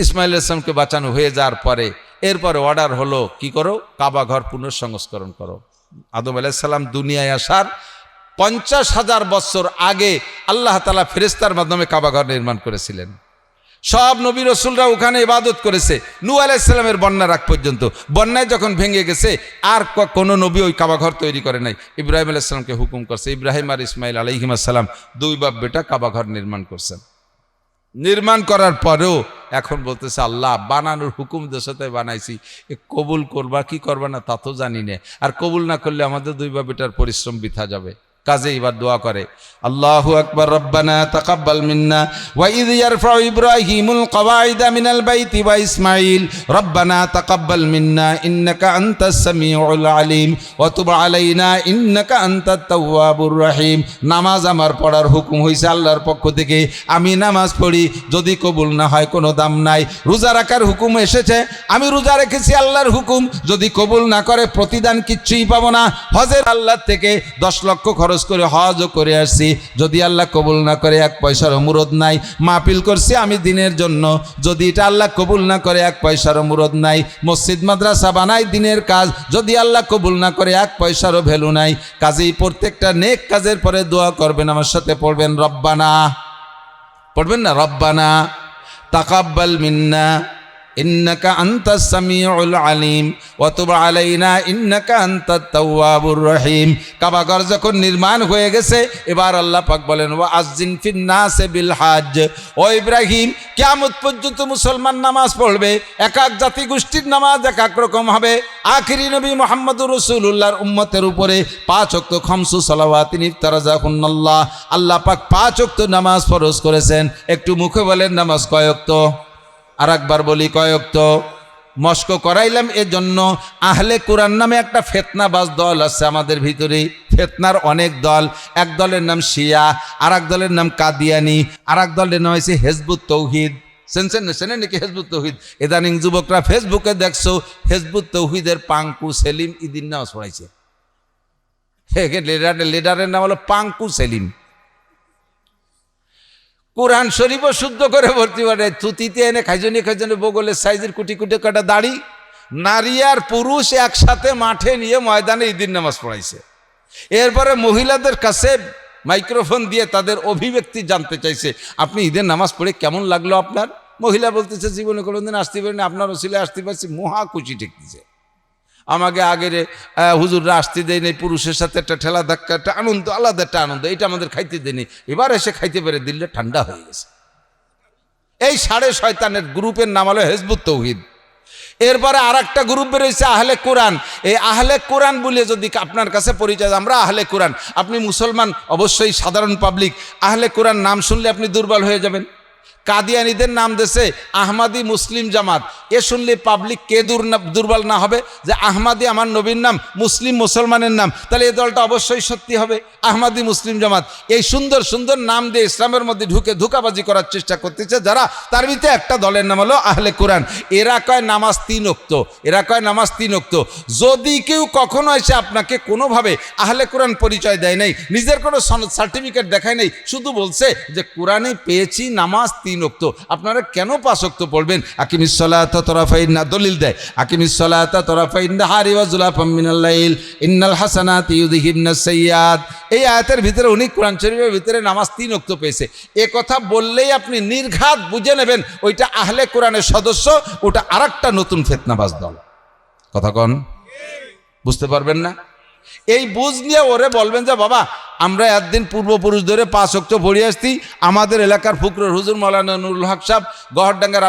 ইসমাইল আলাইহিস সালামকে বাঁচানো হয়ে যাওয়ার পরে এরপরে অর্ডার হলো, কি করো, কাবা ঘর পুনঃসংস্করণ করো। আদম আলাইহিস সালাম দুনিয়ায় আসার 50,000 বছর আগে আল্লাহ তাআলা ফেরেশতার মাধ্যমে কাবা ঘর নির্মাণ করেছিলেন। সব নবী রসুলরা ওখানে ইবাদত করেছে নূহ আলাইহিস সালামের বন্যার আগ পর্যন্ত। বন্যায় যখন ভেঙে গেছে আর কোনো নবী ওই কাবা ঘর তৈরি করে নাই, ইব্রাহিম আলাইহিস সালামকে হুকুম করছে। ইব্রাহিম আর ইসমাইল আলাইহিস সালাম 2 বাপ বেটা কাবা ঘর নির্মাণ করছেন। নির্মাণ করার পরেও এখন বলতেছে আল্লাহ বানানোর হুকুম দেশতে বানাইছি, এ কবুল করবা কি করবা না তা তো জানি না, আর কবুল না করলে আমাদের দুই বেটার পরিশ্রম বৃথা যাবে। কাজে এবার দোয়া করে, আল্লাহু আকবার রব্বানা তাকাব্বাল মিন্না ওয়া ইয ইয়ারফাউ ইব্রাহিমুল কওয়াইদা মিনাল বাইতি ওয়া ইসমাঈল রব্বানা তাকাব্বাল মিন্না ইন্নাকা আনতাস সামিউল আলিম ওয়া তুব আলাইনা ইন্নাকা আনতাত তাওয়াবুর রহিম। নামাজ আমার পড়ার হুকুম হইছে আল্লাহর পক্ষ থেকে, আমি নামাজ পড়ি, যদি কবুল না হয় কোনো দাম নাই। রোজা রাখার হুকুম এসেছে, আমি রোজা রেখেছি আল্লাহর হুকুম, যদি কবুল না করে প্রতিদান কিচ্ছুই পাবো না। হজের আল্লাহ থেকে 10 লক্ষ খরচ করে হজও করে আসছি, যদি আল্লাহ কবুল না করে 1 পয়সার মুরদ নাই। মাহফিল করছি আমি দিনের জন্য, যদি এটা আল্লাহ কবুল না করে 1 পয়সার মুরদ নাই। মসজিদ মাদ্রাসা বানাই দিনের কাজ, যদি আল্লাহ কবুল না করে 1 পয়সারও ভ্যালু নাই। কাজেই প্রত্যেকটা নেক কাজের পরে দোয়া করবেন, আমার সাথে পড়বেন রব্বানা, পড়বেন না রব্বানা তাকাব্বাল মিন্না ইন্নাকা আনতাস সামিউল আলিম ওয়া তুব আলাইনা ইন্নাকা আনতাত তাওয়াবুর রহিম। কাবাঘর যখন নির্মাণ হয়ে গেছে, এবার আল্লাহ পাক বলেন ওয়া আযজিন ফিন নাসে বিল হজ। ও ইব্রাহিম, কিয়ামত পর্যন্ত মুসলমান নামাজ পড়বে, এক এক জাতি গোষ্ঠীর নামাজ এক এক রকম হবে। আখিরি নবী মুহাম্মদুর রাসূলুল্লাহর উম্মতের উপরে 5 ওয়াক্ত খামসু সালাওয়াতিন ইফতারাজাহুন্নাল্লাহ, আল্লাহ পাক 5 ওয়াক্ত নামাজ ফরজ করেছেন। একটু মুখে বলেন নামাজ কয় ওয়াক্ত? আর একবার বলি কয় ওয়াক্ত? মস্ক করাইলাম এজন্য, আহলে কোরআন নামে একটা ফেতনাবাজ দল আছে আমাদের ভিতরে। ফেতনার অনেক দল, এক দলের নাম শিয়া, আর এক দলের নাম কাদিয়ানি, আর এক দলের নাম হয়েছে হেজবুত তৌহিদ। চেনেন নাকি হেজবুত তৌহিদ? ইদানিং যুবকরা ফেসবুকে দেখছো হেজবুত তৌহিদের পাঙ্কু সেলিম ইদিন নামাজ পড়াইছে। লিডারের নাম হলো পাঙ্কু সেলিম। কোরআন শরীফও শুদ্ধ করে ভর্তি করে, থুতিতে এনে খাইজনি বগলের সাইজের কুটি কুটি কাটা দাড়ি, নারী আর পুরুষ একসাথে মাঠে নিয়ে ময়দানে ঈদের নামাজ পড়াইছে। এরপরে মহিলাদের কাছে মাইক্রোফোন দিয়ে তাদের অভিব্যক্তি জানতে চাইছে, আপনি ঈদের নামাজ পড়ে কেমন লাগলো আপনার? মহিলা বলতেছে জীবনে কোনোদিন আসতে পারিনি, আপনার ওসিলে আসতে পারছি, মহা খুশি ঠেকতেছে। আমাকে আগের হুজুররা আসতে দেয় নেই, পুরুষের সাথে একটা ঠেলা ধাক্কা, একটা আনন্দ, আলাদা একটা আনন্দ, এটা আমাদের খাইতে দেয়নি, এবার এসে খাইতে পেরে দিল্লি ঠান্ডা হয়ে গেছে। এই 6.5 গ্রুপের নাম হলো হেজবুত তৌহিদ। এরপরে আর একটা গ্রুপ বেরোয়েছে আহলে কোরআন। এই আহলে কোরআন বলে যদি আপনার কাছে পরিচয়, আমরা আহলে কোরআন, আপনি মুসলমান অবশ্যই সাধারণ পাবলিক, আহলে কোরআন নাম শুনলে আপনি দুর্বল হয়ে যাবেন। কাদিয়ানিদের নাম দেশে আহমাদি মুসলিম জামাত, এ শুনলে পাবলিক কে দুর্বল না হবে? যে আহমাদি আমার নবীর নাম, মুসলিম মুসলমানের নাম, তাহলে এই দলটা অবশ্যই সত্যি হবে আহমাদি মুসলিম জামাত। এই সুন্দর সুন্দর নাম দিয়ে ইসলামের মধ্যে ঢুকে ধোঁকাবাজি করার চেষ্টা করতেছে যারা, তার ভিতরে একটা দলের নাম হলো আহলে কোরআন। এরা কয় নামাজ 3 ওয়াক্ত, এরা কয় নামাজ 3 ওয়াক্ত। যদি কেউ কখনো এসে আপনাকে কোনোভাবে আহলে কোরআন পরিচয় দেয় নাই, নিজের কোনো সার্টিফিকেট দেখায় নাই, শুধু বলছে যে কোরআনে পেয়েছি নামাজ 3 ওয়াক্ত, আপনারা কেন 5 ওয়াক্ত পড়বেন? আকিমিস সালাতা তরাফাইন, দলিল দেয় আকিমিস সালাতা তরাফাইন নাহারি ওয়া যুলাফাম মিনাল লাইল ইন্নাল হাসানাতি ইউযহিবনাস সাইয়্যাত। এই আয়াতের ভিতরে উনি কোরআন শরীফের ভিতরে নামাজ 3 ওয়াক্ত পেয়েছে। এ কথা বললেই আপনি নির্ঘাত বুঝে নেবেন ওইটা আহলে কোরআনের সদস্য, ওটা আরেকটা নতুন ফিতনাবাজ দল। কথা কন, বুঝতে পারবেন না? এই বুঝ নিয়ে ওরে বলবেন যে বাবা আমরা একদিন পূর্বপুরুষ ধরে 5 ওয়াক্ত পড়ে আসছি। আমাদের এলাকার ফুকরের হুজুর মৌলানা নুরুল হক সাহেব, গহরডাঙ্গার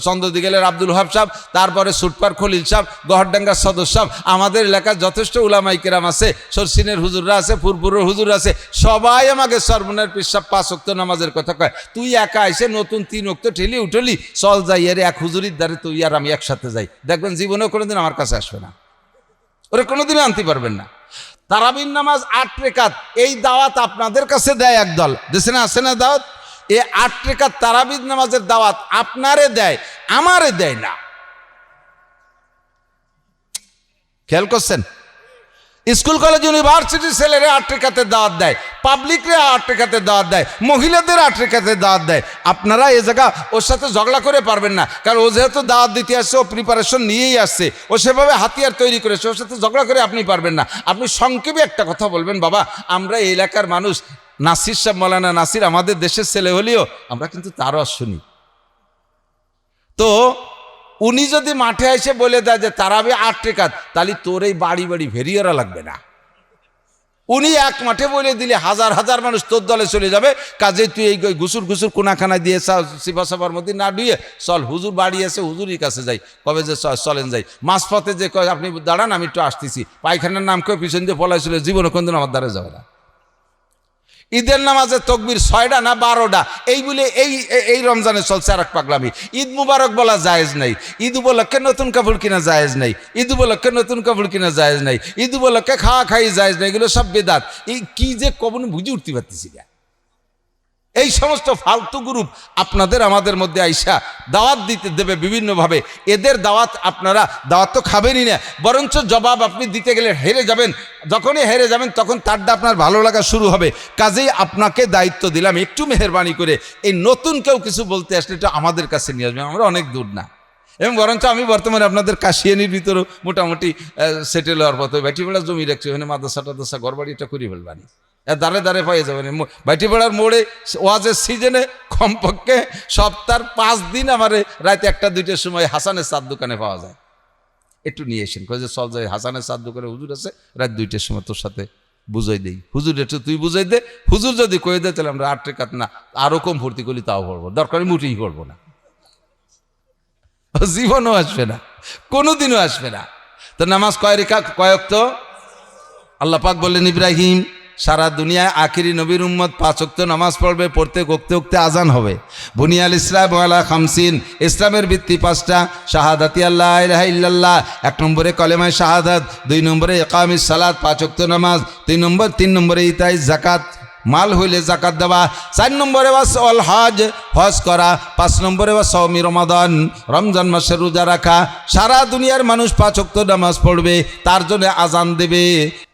চন্দ্রদিগেলের আব্দুল ওহাব সাহেব, তারপরে সুটপার খলিল সাহেব, গহরডাঙ্গার সদর সাহেব, আমাদের এলাকার যথেষ্ট উলামায়ে কেরাম আছে, সরসিনের হুজুররা আছে, ফুরপুরের হুজুর আছে, সবাই আমাকে সরমনের পিসাব 5 ওয়াক্ত নামাজের কথা কয়। তুই একা এসে নতুন 3 ওয়াক্ত ঠেলি উঠলি, চল যাই এর এক হুজুরির দ্বারে তুই আর আমি একসাথে যাই, দেখবেন জীবনেও কোনোদিন আমার কাছে আসবে না, ওরা কোনোদিনও আনতে পারবেন না। তারাবির নামাজ 8 রেকাত, এই দাওয়াত আপনাদের কাছে দেয় একদল, দেশে না আসে না দাওয়াত? এই 8 রেকাত তারাবির নামাজের দাওয়াত আপনারে দেয়, আমারে দেয় না। খেয়াল করছেন? স্কুল কলেজ ইউনিভার্সিটির ছেলেরা 8 রেকাতের দাওয়াত দেয়, পাবলিকরা 8 রেকাতের দাওয়াত দেয়, মহিলাদের 8 রেকাতের দাওয়াত দেয়। আপনারা এই জায়গা ওর সাথে ঝগড়া করে পারবেন না, কারণ ও যেহেতু দাওয়াত দিতে আসছে, ও প্রিপারেশন নিয়েই আসছে, ও সেভাবে হাতিয়ার তৈরি করেছে, ওর সাথে ঝগড়া করে আপনি পারবেন না। আপনি সংক্ষেপে একটা কথা বলবেন, বাবা আমরা এই এলাকার মানুষ, নাসির সাহেব মৌলানা নাসির আমাদের দেশের ছেলে হলেও আমরা কিন্তু তারও শুনি। তো উনি যদি মাঠে এসে বলে দেয় যে তারাবি 8 রেকাত, তাহলে তোর এই বাড়ি বাড়ি ভেরিয়েরা লাগবে না। উনি এক মাঠে বলে দিলে হাজার হাজার মানুষ তোর দলে চলে যাবে, কাজে তুই এই ঘুসুর ঘুসুর কোনাখানা দিয়ে সিফা সাফার মধ্যে না ডুয়ে চল, হুজুর বাড়ি আছে, হুজুরই কাছে যাই, কবে যে চলেন যাই, মাঝপথে যে কয় আপনি দাঁড়ান আমি একটু আসতেছি, পায়খানার নাম কয়ে পিছন দিয়ে পলাই চলে, জীবনে কোনদিন আমার দ্বারা যাবে না। ঈদের নামাজে তকবির 6টা না 12টা, এই বলে এই রমজানে চলছে আর এক পাগলামি। ঈদ মুবারক বলা জায়েজ নাই, ঈদ উপলক্ষে নতুন কাপড় কিনা জায়েজ নাই, ঈদ উপলক্ষে নতুন কাপড় কিনা জায়েজ নাই, ঈদ উপলক্ষে খাওয়া খাই জায়েজ নাই, এগুলো সব বেদাত। এই কি যে কবন বুঝে উঠতে পারতেছি না। এই সমস্ত ফালতু গ্রুপ আপনাদের আমাদের মধ্যে আইসা দাওয়াত দিতে দেবে বিভিন্নভাবে, এদের দাওয়াত আপনারা দাওয়াত তো খাবেনই না, বরঞ্চ জবাব আপনি দিতে গেলে হেরে যাবেন। যখনই হেরে যাবেন তখন তারটা আপনার ভালো লাগা শুরু হবে। কাজেই আপনাকে দায়িত্ব দিলাম, একটু মেহেরবানি করে এই নতুন কেউ কিছু বলতে আসলে এটা আমাদের কাছে নিয়ে আসবেন, আমরা অনেক দূর না। এবং বরঞ্চ আমি বর্তমানে আপনাদের কাশিয়ানির ভিতরেও মোটামুটি সেটেল হওয়ার পথে, ব্যাটিবেলা জমি রাখছি, ওখানে মাদ্রাসা টাদ্রাসা ঘর বাড়িটা করি ফেলবানি, দাঁড়ে দাঁড়ে পাইয়ে যাবেন। বাইটিপাড়ার মোড়ে ওয়াজের সিজনে কমপক্ষে সপ্তাহে 5 দিন আমার রাতে 1টা-2টার সময় হাসানের চার দোকানে পাওয়া যায়, একটু নিয়ে এসেন। কয়ে যে চল যাই, হাসানের চার দোকানে হুজুর আছে, রাত 2টার সময় তোর সাথে বুঝাই দেই। হুজুর একটু তুই বুঝাই দে, হুজুর যদি কয়ে দেয় তাহলে আমরা 8 টাকা না আরও কম ভর্তি করি, তাও করবো, দরকারি মুঠেই করবো না, জীবনও আসবে না, কোনোদিনও আসবে না। তো নামাজ কয় রেখাত, কয়েক? আল্লাহ পাক বললেন ইব্রাহিম সারা দুনিয়ায় আখিরি নবীর উম্মত 5 ওয়াক্ত নামাজ পড়বে, পড়তে ওক্তে ওক্তে আজান হবে। বুনিয়াল ইসলাম ওয়ালা খামসিন, ইসলামের ভিত্তি 5টা, শাহাদাতি আল্লাহ ইলাহা ইল্লাল্লাহ, 1 নম্বরে কলেমায়ে শাহাদাত, 2 নম্বরে ইকামিস সালাত 5 ওয়াক্ত নামাজ, 3 নম্বরে ইতাই যাকাত, মাল হইলে যাকাত দেওয়া, 4 নম্বরে ওয়াল হজ, হজ করা, 5 নম্বরে সাওমি রমাদান, রমজান মাসে রোজা রাখা। সারা দুনিয়ার মানুষ 5 ওয়াক্ত নামাজ পড়বে, তার জন্য আজান দেবে।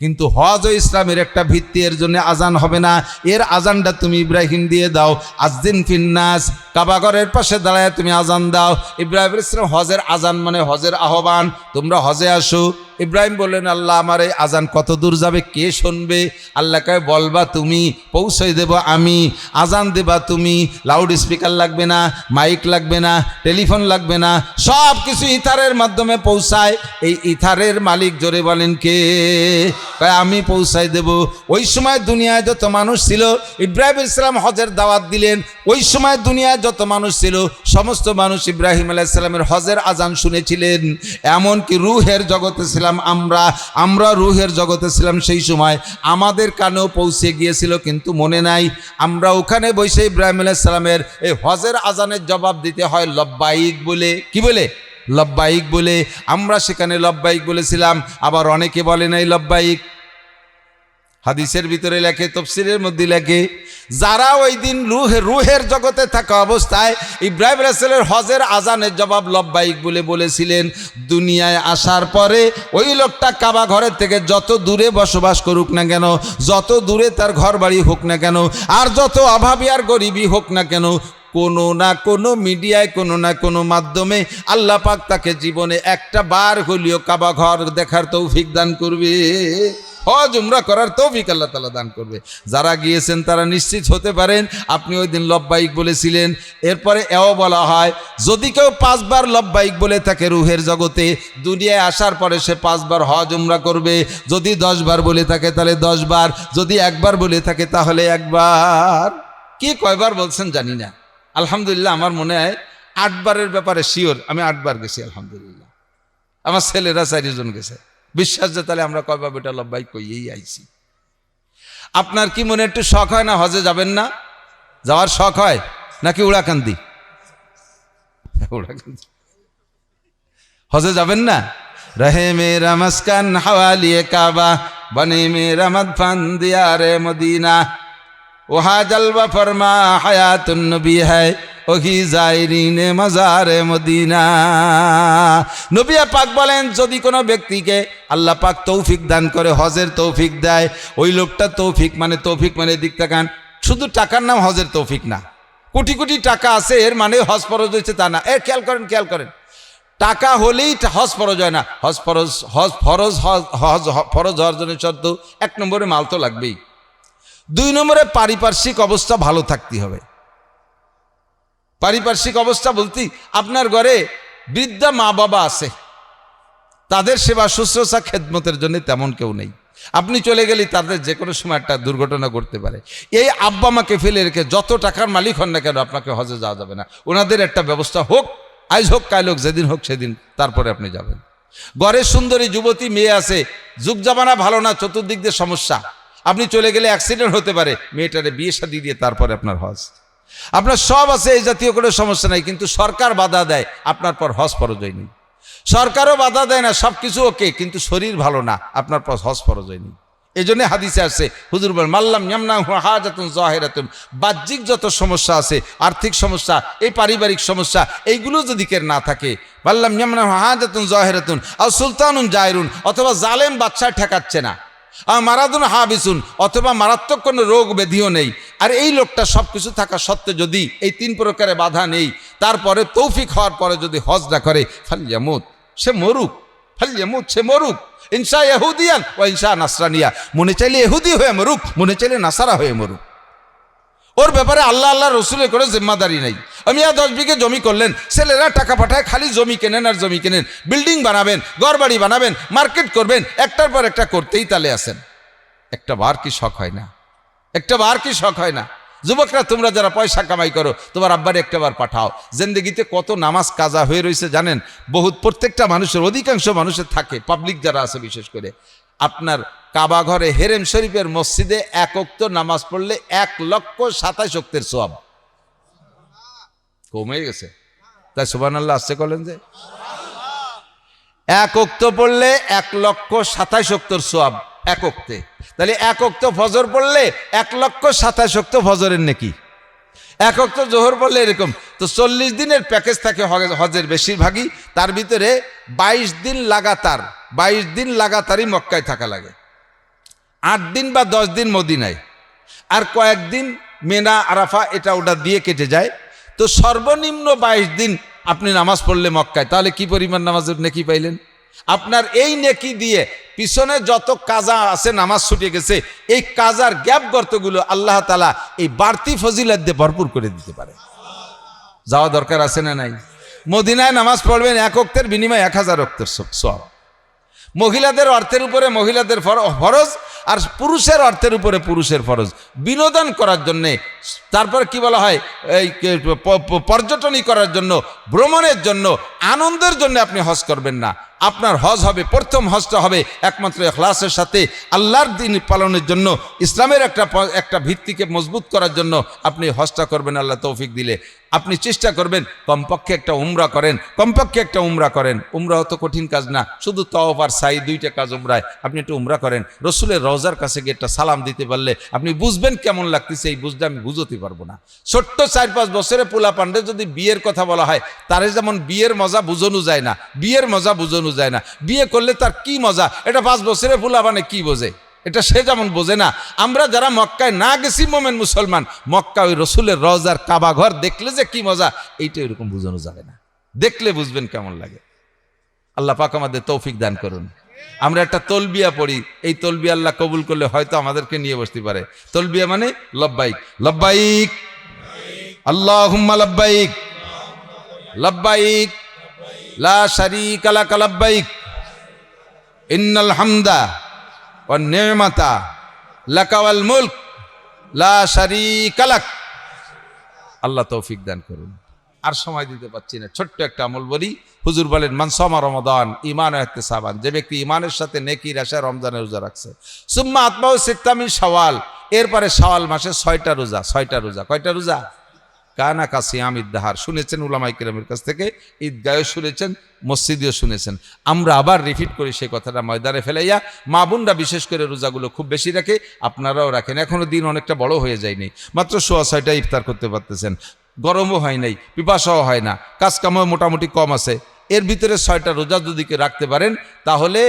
কিন্তু হজ ও ইসলামের একটা ভিত্তি, এর জন্য আজান হবে না, এর আজানটা তুমি ইব্রাহিম দিয়ে দাও। আযদিন ফিন্নাস, কাবা ঘরের পাশে দাঁড়ায় তুমি আজান দাও। ইব্রাহিম ইসলাম হজের আজান মানে হজের আহ্বান, তোমরা হজে আসো। ইব্রাহিম বললেন আল্লাহ আমার এই আজান কত দূর যাবে, কে শুনবে? আল্লাহ কয় বলবা তুমি, পৌঁছে দেব আমি। আজান দেবা তুমি, লাউড স্পিকার লাগবে না, মাইক লাগবে না, টেলিফোন লাগবে না, সব কিছু ইথারের মাধ্যমে পৌঁছায়। এই ইথারের মালিক জোরে বলেন কে? কয় আমি পৌঁছাই দেব। ওই সময় দুনিয়ায় যত মানুষ ছিল, ইব্রাহিম ইসলাম হজের দাওয়াত দিলেন, ওই সময় দুনিয়ায় যত মানুষ ছিল সমস্ত মানুষ ইব্রাহিম আলাইহিস সালামের হজের আজান শুনেছিলেন। এমনকি রূহের জগতে ছিলাম আমরা রূহের জগতে ছিলাম, সেই সময় আমাদের কানেও পৌঁছে গিয়েছিল, কিন্তু মনে নাই। আমরা ওখানে বসে ইব্রাহিম আলাইহিস সালামের এই হজের আজানের জবাব দিতে হয় লব্বাইক বলে। কি বলে? লব্বাইক বলে। আমরা সেখানে লব্বাইক বলেছিলাম, আবার অনেকে বলে নাই লব্বাইক। হাদিসের ভিতরে লেখে, তাফসীরের মধ্যে লেখে, যারা ওই দিন রূহের জগতে থাকা অবস্থায় ইব্রাহিম আলাইহিস সালামের হজের আজানের জবাব লব্বাইক বলে বলেছিলেন, দুনিয়ায় আসার পরে ওই লোকটা কাবা ঘরের থেকে যত দূরে বসবাস করুক না কেন, যত দূরে তার ঘর বাড়ি হোক না কেন, আর যত অভাবী আর গরিবই হোক না কেন, কোনো না কোনো মিডিয়ায়, কোনো না কোনো মাধ্যমে আল্লাহ পাক তাকে জীবনে একটা বার হলেও কাবা ঘর দেখার তৌফিক দান করবে, হজ উমরা করার তৌফিক আল্লাহ তাআলা দান করবে। যারা গিয়েছেন তারা নিশ্চিত হতে পারেন আপনি ওই দিন লব্বাইক বলেছিলেন। এরপরে এও বলা হয়, যদি কেউ 5 বার লব্বাইক বলে থাকে রূহের জগতে, দুনিয়ায় আসার পরে সে 5 বার হজ উমরা করবে। যদি 10 বার বলে থাকে তাহলে 10 বার, যদি 1 বার বলে থাকে তাহলে 1 বার। কি কয়বার বলছেন জানি না, আলহামদুলিল্লাহ আমার মনে হয় 8 বারের ব্যাপারে শিওর, আমি 8 বার গেছি আলহামদুলিল্লাহ। আমার ছেলেরা 4 জন গেছে। বিশ্বাস যে তাহলে আমরা কয়বার বেটা লব্বাইক কইয়েই আইছি। আপনার কি মনে একটু শখ হয় না হজে যাবেন না? যাওয়ার শখ হয় নাকি উড়াকান্দি? হজে যাবেন না? রহে মেরা মাসকান হাওয়ালিয়ে কাবা, বনে মেরা মদফান দিয়ারে মদিনা, ওহা জলওয়া ফরমা হায়াতুন নবী হ্যায়, ওহি জায়রিনে মাজারে মদিনা। নবী পাক বলেন, যদি কোনো ব্যক্তিকে আল্লাহ পাক তৌফিক দান করে, হজের তৌফিক দেয়, ওই লোকটা তৌফিক মানে দিক তাকান, শুধু টাকার নাম হজের তৌফিক না। কোটি কোটি টাকা আছে এর মানে হজ ফরজ হয়েছে তা না। খেয়াল করেন, টাকা হলেই হজ ফরজ হয় না। হজ ফরজ হওয়ার জন্য শর্ত 1 নম্বরে মাল তো লাগবেই, 2 নম্বরে পারিপার্শ্বিক অবস্থা ভালো থাকতে হবে। পারিপার্শ্বিক অবস্থা বলতে আপনার ঘরে বৃদ্ধা মা বাবা আছে, তাদের সেবা শুশ্রূষা খেদমতের জন্য তেমন কেউ নেই, আপনি চলে গেলে তাদের যে কোনো সময় একটা দুর্ঘটনা ঘটতে পারে। এই আব্বা মাকে ফেলে রেখে যত টাকার মালিক হন না কেন আপনাকে হজে যাওয়া যাবে না। ওনাদের একটা ব্যবস্থা হোক, আজ হোক কাল হোক, যেদিন হোক সেদিন, তারপরে আপনি যাবেন। ঘরে সুন্দরী যুবতী মেয়ে আছে, যুগ জামানা ভালো না, চতুর্দিক দিয়ে সমস্যা, আপনি চলে গেলে অ্যাক্সিডেন্ট হতে পারে, মেয়েটারে বিয়ে শাদী দিয়ে তারপরে আপনার হজ। আপনার সব আছে, এই জাতীয় কোনো সমস্যা নাই, কিন্তু সরকার বাধা দেয়, আপনার পর হজ ফরজ হয়নি। সরকারও বাধা দেয় না, সব কিছু ওকে, কিন্তু শরীর ভালো না, আপনার পর হজ ফরজ হয়নি। এই জন্য হাদিসে আসছে, হুজুর বলেন মাল্লাম ইয়ামনাহু হাজাতুন যাহিরাতুন, বাহ্যিক যত সমস্যা আছে, আর্থিক সমস্যা, এই পারিবারিক সমস্যা, এইগুলো যদি কের না থাকে, মাল্লাম ইয়ামনাহু হাজাতুন যাহিরাতুন আও সুলতানুন জায়রুন, অথবা জালেম বাদশা ঠেকাচ্ছে না, মারাদুন হাবিসুন, অথবা মারাত্মক কোনো রোগ ব্যাধিও নেই, আর এই লোকটা সব কিছু থাকা সত্ত্বে যদি এই তিন প্রকারে বাধা নেই, তারপরে তৌফিক হওয়ার পরে যদি হজ না করে, ফালইয়ামুত, সে মরুক, ফালইয়ামুত, সে মরুক, ইনশা ইহুদিয়ান ও ইনশা নাসরানিয়া, মনে চাইলে ইহুদি হয়ে মরুক, মনে চাইলে নাসারা হয়ে মরুক, ওর ব্যাপারে আল্লাহ আল্লাহ রসুলের করে জিম্মাদারি নাই। আমি 10 বিঘে জমি করলেন, ছেলেরা টাকা পাঠায়, খালি জমি কেনেন আর জমি কেনেন, বিল্ডিং বানাবেন, ঘরবাড়ি বানাবেন, মার্কেট করবেন, একটার পর একটা করতেই তালে আসেন। একটা বার কি শখ হয় না? একটা বার কি শখ হয় না? যুবকরা, তোমরা যারা পয়সা কামাই করো, তোমার আব্বারে একটা বার পাঠাও। জিন্দেগিতে কত নামাজ কাজা হয়ে রয়েছে জানেন? বহুত, প্রত্যেকটা মানুষের, অধিকাংশ মানুষের থাকে, পাবলিক যারা আছে বিশেষ করে, আপনার কাবা ঘরে হেরেম শরীফের মসজিদে 1 ওয়াক্ত নামাজ পড়লে 1,27,000 ওয়াক্তের সওয়াব। কমে গেছে তাই সুবহানাল্লাহ আসছে বলেন যে 1 ওয়াক্ত পড়লে 1,27,000 ওয়াক্তের সওয়াব 1 ওয়াক্তে। তাহলে 1 ওয়াক্ত ফজর পড়লে 1,27,000 ওয়াক্ত ফজরের নেকি, 1 ওয়াক্ত জোহর পড়লে এরকম। তো 40 দিনের প্যাকেজ থাকে হজের বেশিরভাগই, তার ভিতরে 22 দিন লাগাতার, 22 দিন লাগাতারই মক্কায় থাকা লাগে, 8 দিন বা 10 দিন মদিনায়, আর কয়েকদিন মেনা আরাফা এটা ওটা দিয়ে কেটে যায়। তো সর্বনিম্ন 22 দিন আপনি নামাজ পড়লে মক্কায়, তাহলে কি পরিমাণ নামাজের নেকি পাইলেন? আপনার এই নেকি দিয়ে পিছনে যত কাজা আছে, নামাজ ছুটে গেছে, এই কাজার গ্যাপ গর্তগুলো আল্লাহ তাআলা এই বাড়তি ফজিলত দিয়ে ভরপুর করে দিতে পারে। যাওয়া দরকার আছে না নাই? মদিনায় নামাজ পড়বেন, 1 ওয়াক্তের বিনিময়ে 1000 ওয়াক্তের সওয়াব। মহিলাদের অর্থের উপরে মহিলাদের ফরজ, আর পুরুষের অর্থের উপরে পুরুষের ফরজ। বিনোদন করার জন্যে, তারপর কি বলা হয়, এই পর্যটনই করার জন্য, ভ্রমণের জন্য, আনন্দের জন্য আপনি হজ করবেন না। আপনার হজ হবে, প্রথম হজটা হবে একমাত্র ইখলাসের সাথে, আল্লাহর দ্বীন পালনের জন্য, ইসলামের একটা ভিত্তিকে মজবুত করার জন্য আপনি হজটা করবেন। আল্লাহ তৌফিক দিলে আপনি চেষ্টা করবেন কমপক্ষে একটা উমরা করেন, কমপক্ষে একটা উমরা করেন। উমরা অত কঠিন কাজ না, শুধু তওয়াফ আর সাই, 2টা কাজ উমরায়। আপনি একটু উমরা করেন, রসুলের রওজার কাছে গিয়ে একটা সালাম দিতে পারলে আপনি বুঝবেন কেমন লাগতেছে। এই বুঝতে আমি বুঝতে পারবো না। ছোট্ট 4-5 বছরে পোলা পান্ডে যদি বিয়ের কথা বলা হয়, তারে যেমন বিয়ের মজা বুঝানো যায় না, বিয়ের মজা বুঝানো যায় না, বিয়ে করলে তার কি মজা, এটা 5 বছরে পোলা মানে কি বোঝে, এটা সে যেমন বোঝে না। আমরা যারা মক্কায় না গেছি, মোমেন মুসলমান, মক্কা ওই রসুলের রওজার কাবা ঘর দেখলে যে কি মজা, এইটা এরকম বোঝানো যাবে না। দেখলে বুঝবেন কেমন লাগে। আল্লাহ পাক আমাদের তৌফিক দান করুন। আমরা একটা তলবিয়া পড়ি, এই তলবিয়া আল্লাহ কবুল করলে হয়তো আমাদেরকে নিয়ে বসতে পারে। তলবিয়া মানে লব্বাইক, লব্বাইক আল্লাহুম্মা লব্বাইক, লব্বাইক লা শারীকা লাক লব্বাইক, ইন্নাল হামদা ওয়ান নি'মাতা লাকা ওয়াল মুলক লা শারীকা লাক। আল্লাহ তৌফিক দান করুন। আর সময় দিতে পারছি না, ছোট্ট একটা আমল বলি। হুজুর বলেন, মান সামা রমাদান ঈমান ওয়া ইহতিসাবান, যে ব্যক্তি ঈমানের সাথে নেকির আশায় রমজানের রোজা রাখছে, সুম্মা আতবাউ সিত্তা মিন শাওয়াল, এরপরে শাওয়াল মাসে 6টা রোজা। 6টা রোজা, কয়টা রোজা? কানা কা সিয়ামিদ দাহার। শুনেছেন উলামায়ে কেরামের কাছ থেকে, ঈদগাহেও শুনেছেন, মসজিদেও শুনেছেন। আমরা আবার রিপিট করি সেই কথাটা ময়দানে ফেলাইয়া। মা বোনরা বিশেষ করে রোজাগুলো খুব বেশি রাখে, আপনারাও রাখেন। এখনো দিন অনেকটা বড় হয়ে যায়নি, মাত্র 6:15 ইফতার করতে পারতেছেন, গরমও হয় নাই, পিপাসাও হয় না, কাজকামও মোটামুটি কম আছে। এর ভিতরে 6টা রোজা যদি রাখতে পারেন, তাহলে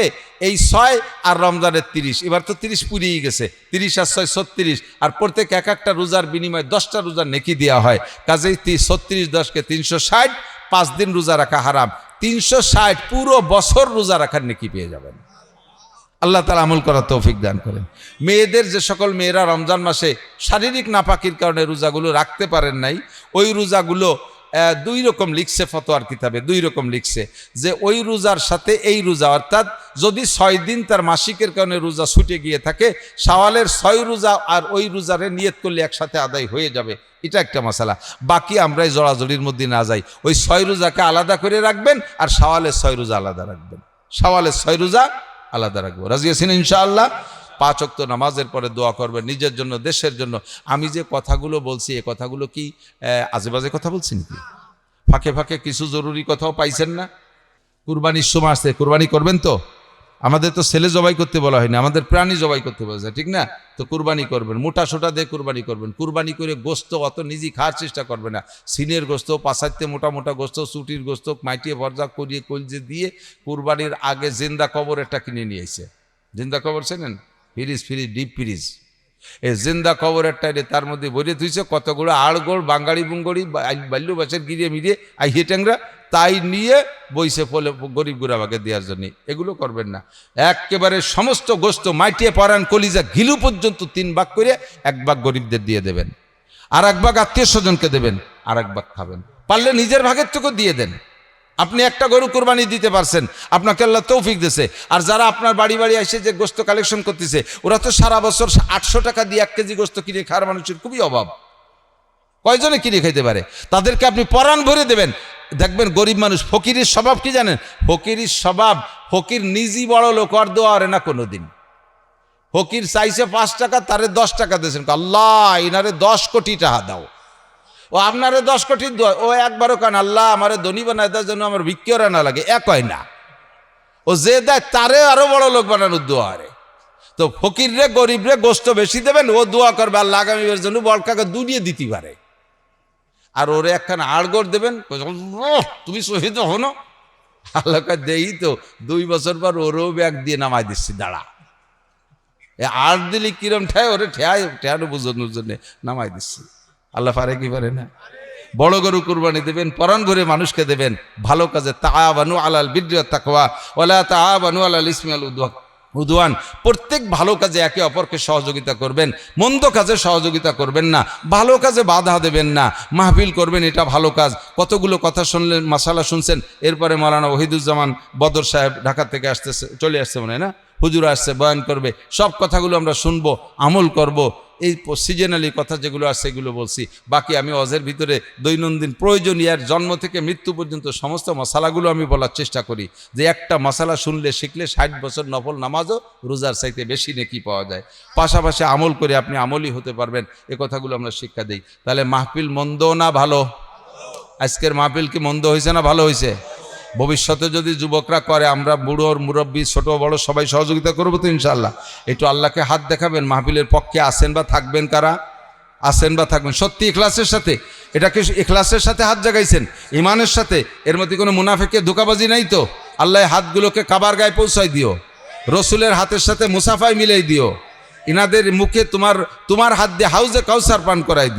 এই 6 আর রমজানের 30, এবার তো 30 পুরিয়ে গেছে, 30 আর 6 36, আর প্রত্যেক একটা রোজার বিনিময়ে 10টা রোজার নেকি দেওয়া হয়। কাজেই 36 10কে 360, 5 দিন রোজা রাখা হারাম, 360 পুরো বছর রোজা রাখার নেকি পেয়ে যাবেন। আল্লাহ তাআলা আমল করার তৌফিক দান করেন। মেয়েদের, যে সকল মেয়েরা রমজান মাসে শারীরিক নাপাকির কারণে রোজাগুলো রাখতে পারেন নাই, ওই রোজাগুলো দুই রকম লিখছে ফতোয়ার কিতাবে, দুই রকম লিখছে যে ওই রোজার সাথে এই রোজা, অর্থাৎ যদি 6 দিন তার মাসিকের কারণে রোজা ছুটে গিয়ে থাকে, শাওয়ালের 6 রোজা আর ওই রোজারে নিয়ত করলে একসাথে আদায় হয়ে যাবে, এটা একটা মাসালা। বাকি আমরা এই জড়াজড়ির মধ্যে না যাই, ওই 6 রোজাকে আলাদা করে রাখবেন আর শাওয়ালের 6 রোজা আলাদা রাখবেন, শাওয়ালের 6 রোজা আলাদা রাখবো। রাজি আছেন ইনশাআল্লাহ? 5 ওয়াক্ত নামাজের পরে দোয়া করবেন নিজের জন্য, দেশের জন্য। আমি যে কথাগুলো বলছি এই কথাগুলো কি আজেবাজে কথা বলছি নাকি? ফাঁকে ফাঁকে কিছু জরুরি কথাও পাইছেন না? কুরবানির সময় আসছে, কুরবানি করবেন তো? আমাদের তো ছেলে জবাই করতে বলা হয়নি, আমাদের প্রাণী জবাই করতে বলেছে, ঠিক না? তো কুরবানি করবেন, মোটা সোটা দিয়ে কুরবানি করবেন। কুরবানি করে গোস্ত অত নিজেই খাওয়ার চেষ্টা করবে না, সিনের গোস্ত, পাশাইতে মোটা মোটা গোস্ত, চুটির গোস্ত মাইটিয়ে ভরজা করিয়ে কলজে দিয়ে কুরবানির আগে জিন্দা কবর একটা কিনে নিয়ে এসে, জিন্দা কবর চেনেন? ফ্রিজ ডিপ ফ্রিজ, এই জিন্দা কবরের টাইলে তার মধ্যে ভরিয়ে তুইছে কতগুলো আড়গোড় বাঙালি বুঙ্গড়ি বাল্যু বাসের গিরিয়ে মিরিয়ে আইহে ট্যাংরা, তাই নিয়ে বইছে ফলে গরিব গুড়াবাকে দেওয়ার জন্য। এগুলো করবেন না। একেবারে সমস্ত গোস্ত মাইটিয়ে পরান কলিজা ঘিলু পর্যন্ত 3 ভাগ করে 1 ভাগ গরিবদের দিয়ে দেবেন, আর 1 ভাগ আত্মীয় স্বজনকে দেবেন, আর 1 ভাগ খাবেন। পারলে নিজের ভাগের থেকে দিয়ে দেন। আপনি একটা গরু কোরবানি দিতে পারছেন, আপনাকে আল্লাহ তৌফিক দিয়েছে। আর যারা আপনার বাড়ি বাড়ি এসে যে গোস্ত কালেকশন করতেছে, ওরা তো সারা বছর 800 টাকা দিয়ে 1 কেজি গোস্ত কিনে খাওয়ার মানুষের খুবই অভাব। কয়জনে কিনে খাইতে পারে? তাদেরকে আপনি পরাণ ভরে দেবেন। দেখবেন গরিব মানুষ, ফকিরের স্বভাব কি জানেন? ফকিরের স্বভাব, ফকির নিজই বড় লোক, আর দোয়া করে না কোনোদিন। ফকির চাইছে 5 টাকা, তারে 10 টাকা দিয়েছেন, আল্লাহ ইনারে 10 কোটি টাকা দাও। ও আপনারে 10 কোটি দোয়া, ও একবারও কান আল্লাহ আমারে ধনী বানায় দেওয়ার জন্য আমার ভিক্ষরা না লাগে, এক হয় না। ও যে দেয় তারে আরো বড় লোক বানানোর দোয়া রে। তো ফকির রে গরিব রে গোস্ত বেশি দেবেন, ও দোয়া করবে আল্লাহ আগামীর জন্য বড়কাকে দুনিয়ে দিতে পারে। আর ওরে একখান আড়গড় দেবেন, তুমি শহীদ হনো, আল্লাহ দেই তো 2 বছর পর ওরও ব্যাগ দিয়ে নামাই দিচ্ছি, দাঁড়া। আড় দিলি কিরম ঠায়, ওরে ঠেয়ানো বুঝানোর জন্য নামাই দিচ্ছি। আল্লাহ পারে কি পারে না? বড় গরু কুরবানি দেবেন, পরাণ ভরে মানুষকে দেবেন, ভালো কাজে। তাআবানু আলাল বিররি ওয়াত তাকওয়া ওয়ালা তাআবানু আলাল ইসমি ওয়াল উদওয়ান। প্রত্যেক ভালো কাজে একে অপরকে সহযোগিতা করবেন, মন্দ কাজে সহযোগিতা করবেন না, ভালো কাজে বাধা দেবেন না। মাহফিল করবেন, এটা ভালো কাজ। কতগুলো কথা শুনলেন, মাসালা শুনছেন। এরপরে মাওলানা ওহিদুজ্জামান বদর সাহেব ঢাকা থেকে আসতেছে, চলে আসছে মনে হয় না, হুজুর আসছে, বয়ান করবে। সব কথাগুলো আমরা শুনবো, আমল করব। এই সিজনালি কথা যেগুলো আছে সেগুলো বলছি। বাকি আমি ওয়াজের ভিতরে দৈনন্দিন প্রয়োজনীয় জন্ম থেকে মৃত্যু পর্যন্ত সমস্ত মশালাগুলো আমি বলার চেষ্টা করি, যে একটা মশালা শুনলে শিখলে 60 বছর নফল নামাজও রোজার চাইতে বেশি নেকি পাওয়া যায়। পাশাপাশি আমল করে আপনি আমলই হতে পারবেন, এ কথাগুলো আমরা শিক্ষা দিই। তাহলে মাহফিল মন্দ না ভালো? আজকের মাহফিল কি মন্দ হয়েছে না ভালো হয়েছে? ভবিষ্যতে যদি যুবকরা করে, আমরা বুড়োর মুরব্বী ছোট বড় সবাই সহযোগিতা করবো তো ইনশাআল্লাহ। একটু আল্লাহকে হাত দেখাবেন, মাহফিলের পক্ষে আসেন বা থাকবেন। কারা আসেন বা থাকবেন সত্যি ইখলাসের সাথে? এটাকে ইখলাসের সাথে হাত জাগাইছেন, ইমানের সাথে? এর মধ্যে কোনো মুনাফিকের ধোঁকাবাজি নাই তো? আল্লাহ হাতগুলোকে কাবার গায়ে পৌঁছাই দিও, রসুলের হাতের সাথে মুসাফায় মিলাই দিও, ইনাদের মুখে তোমার হাত দিয়ে হাউজে কাউসার পান করাই দিও।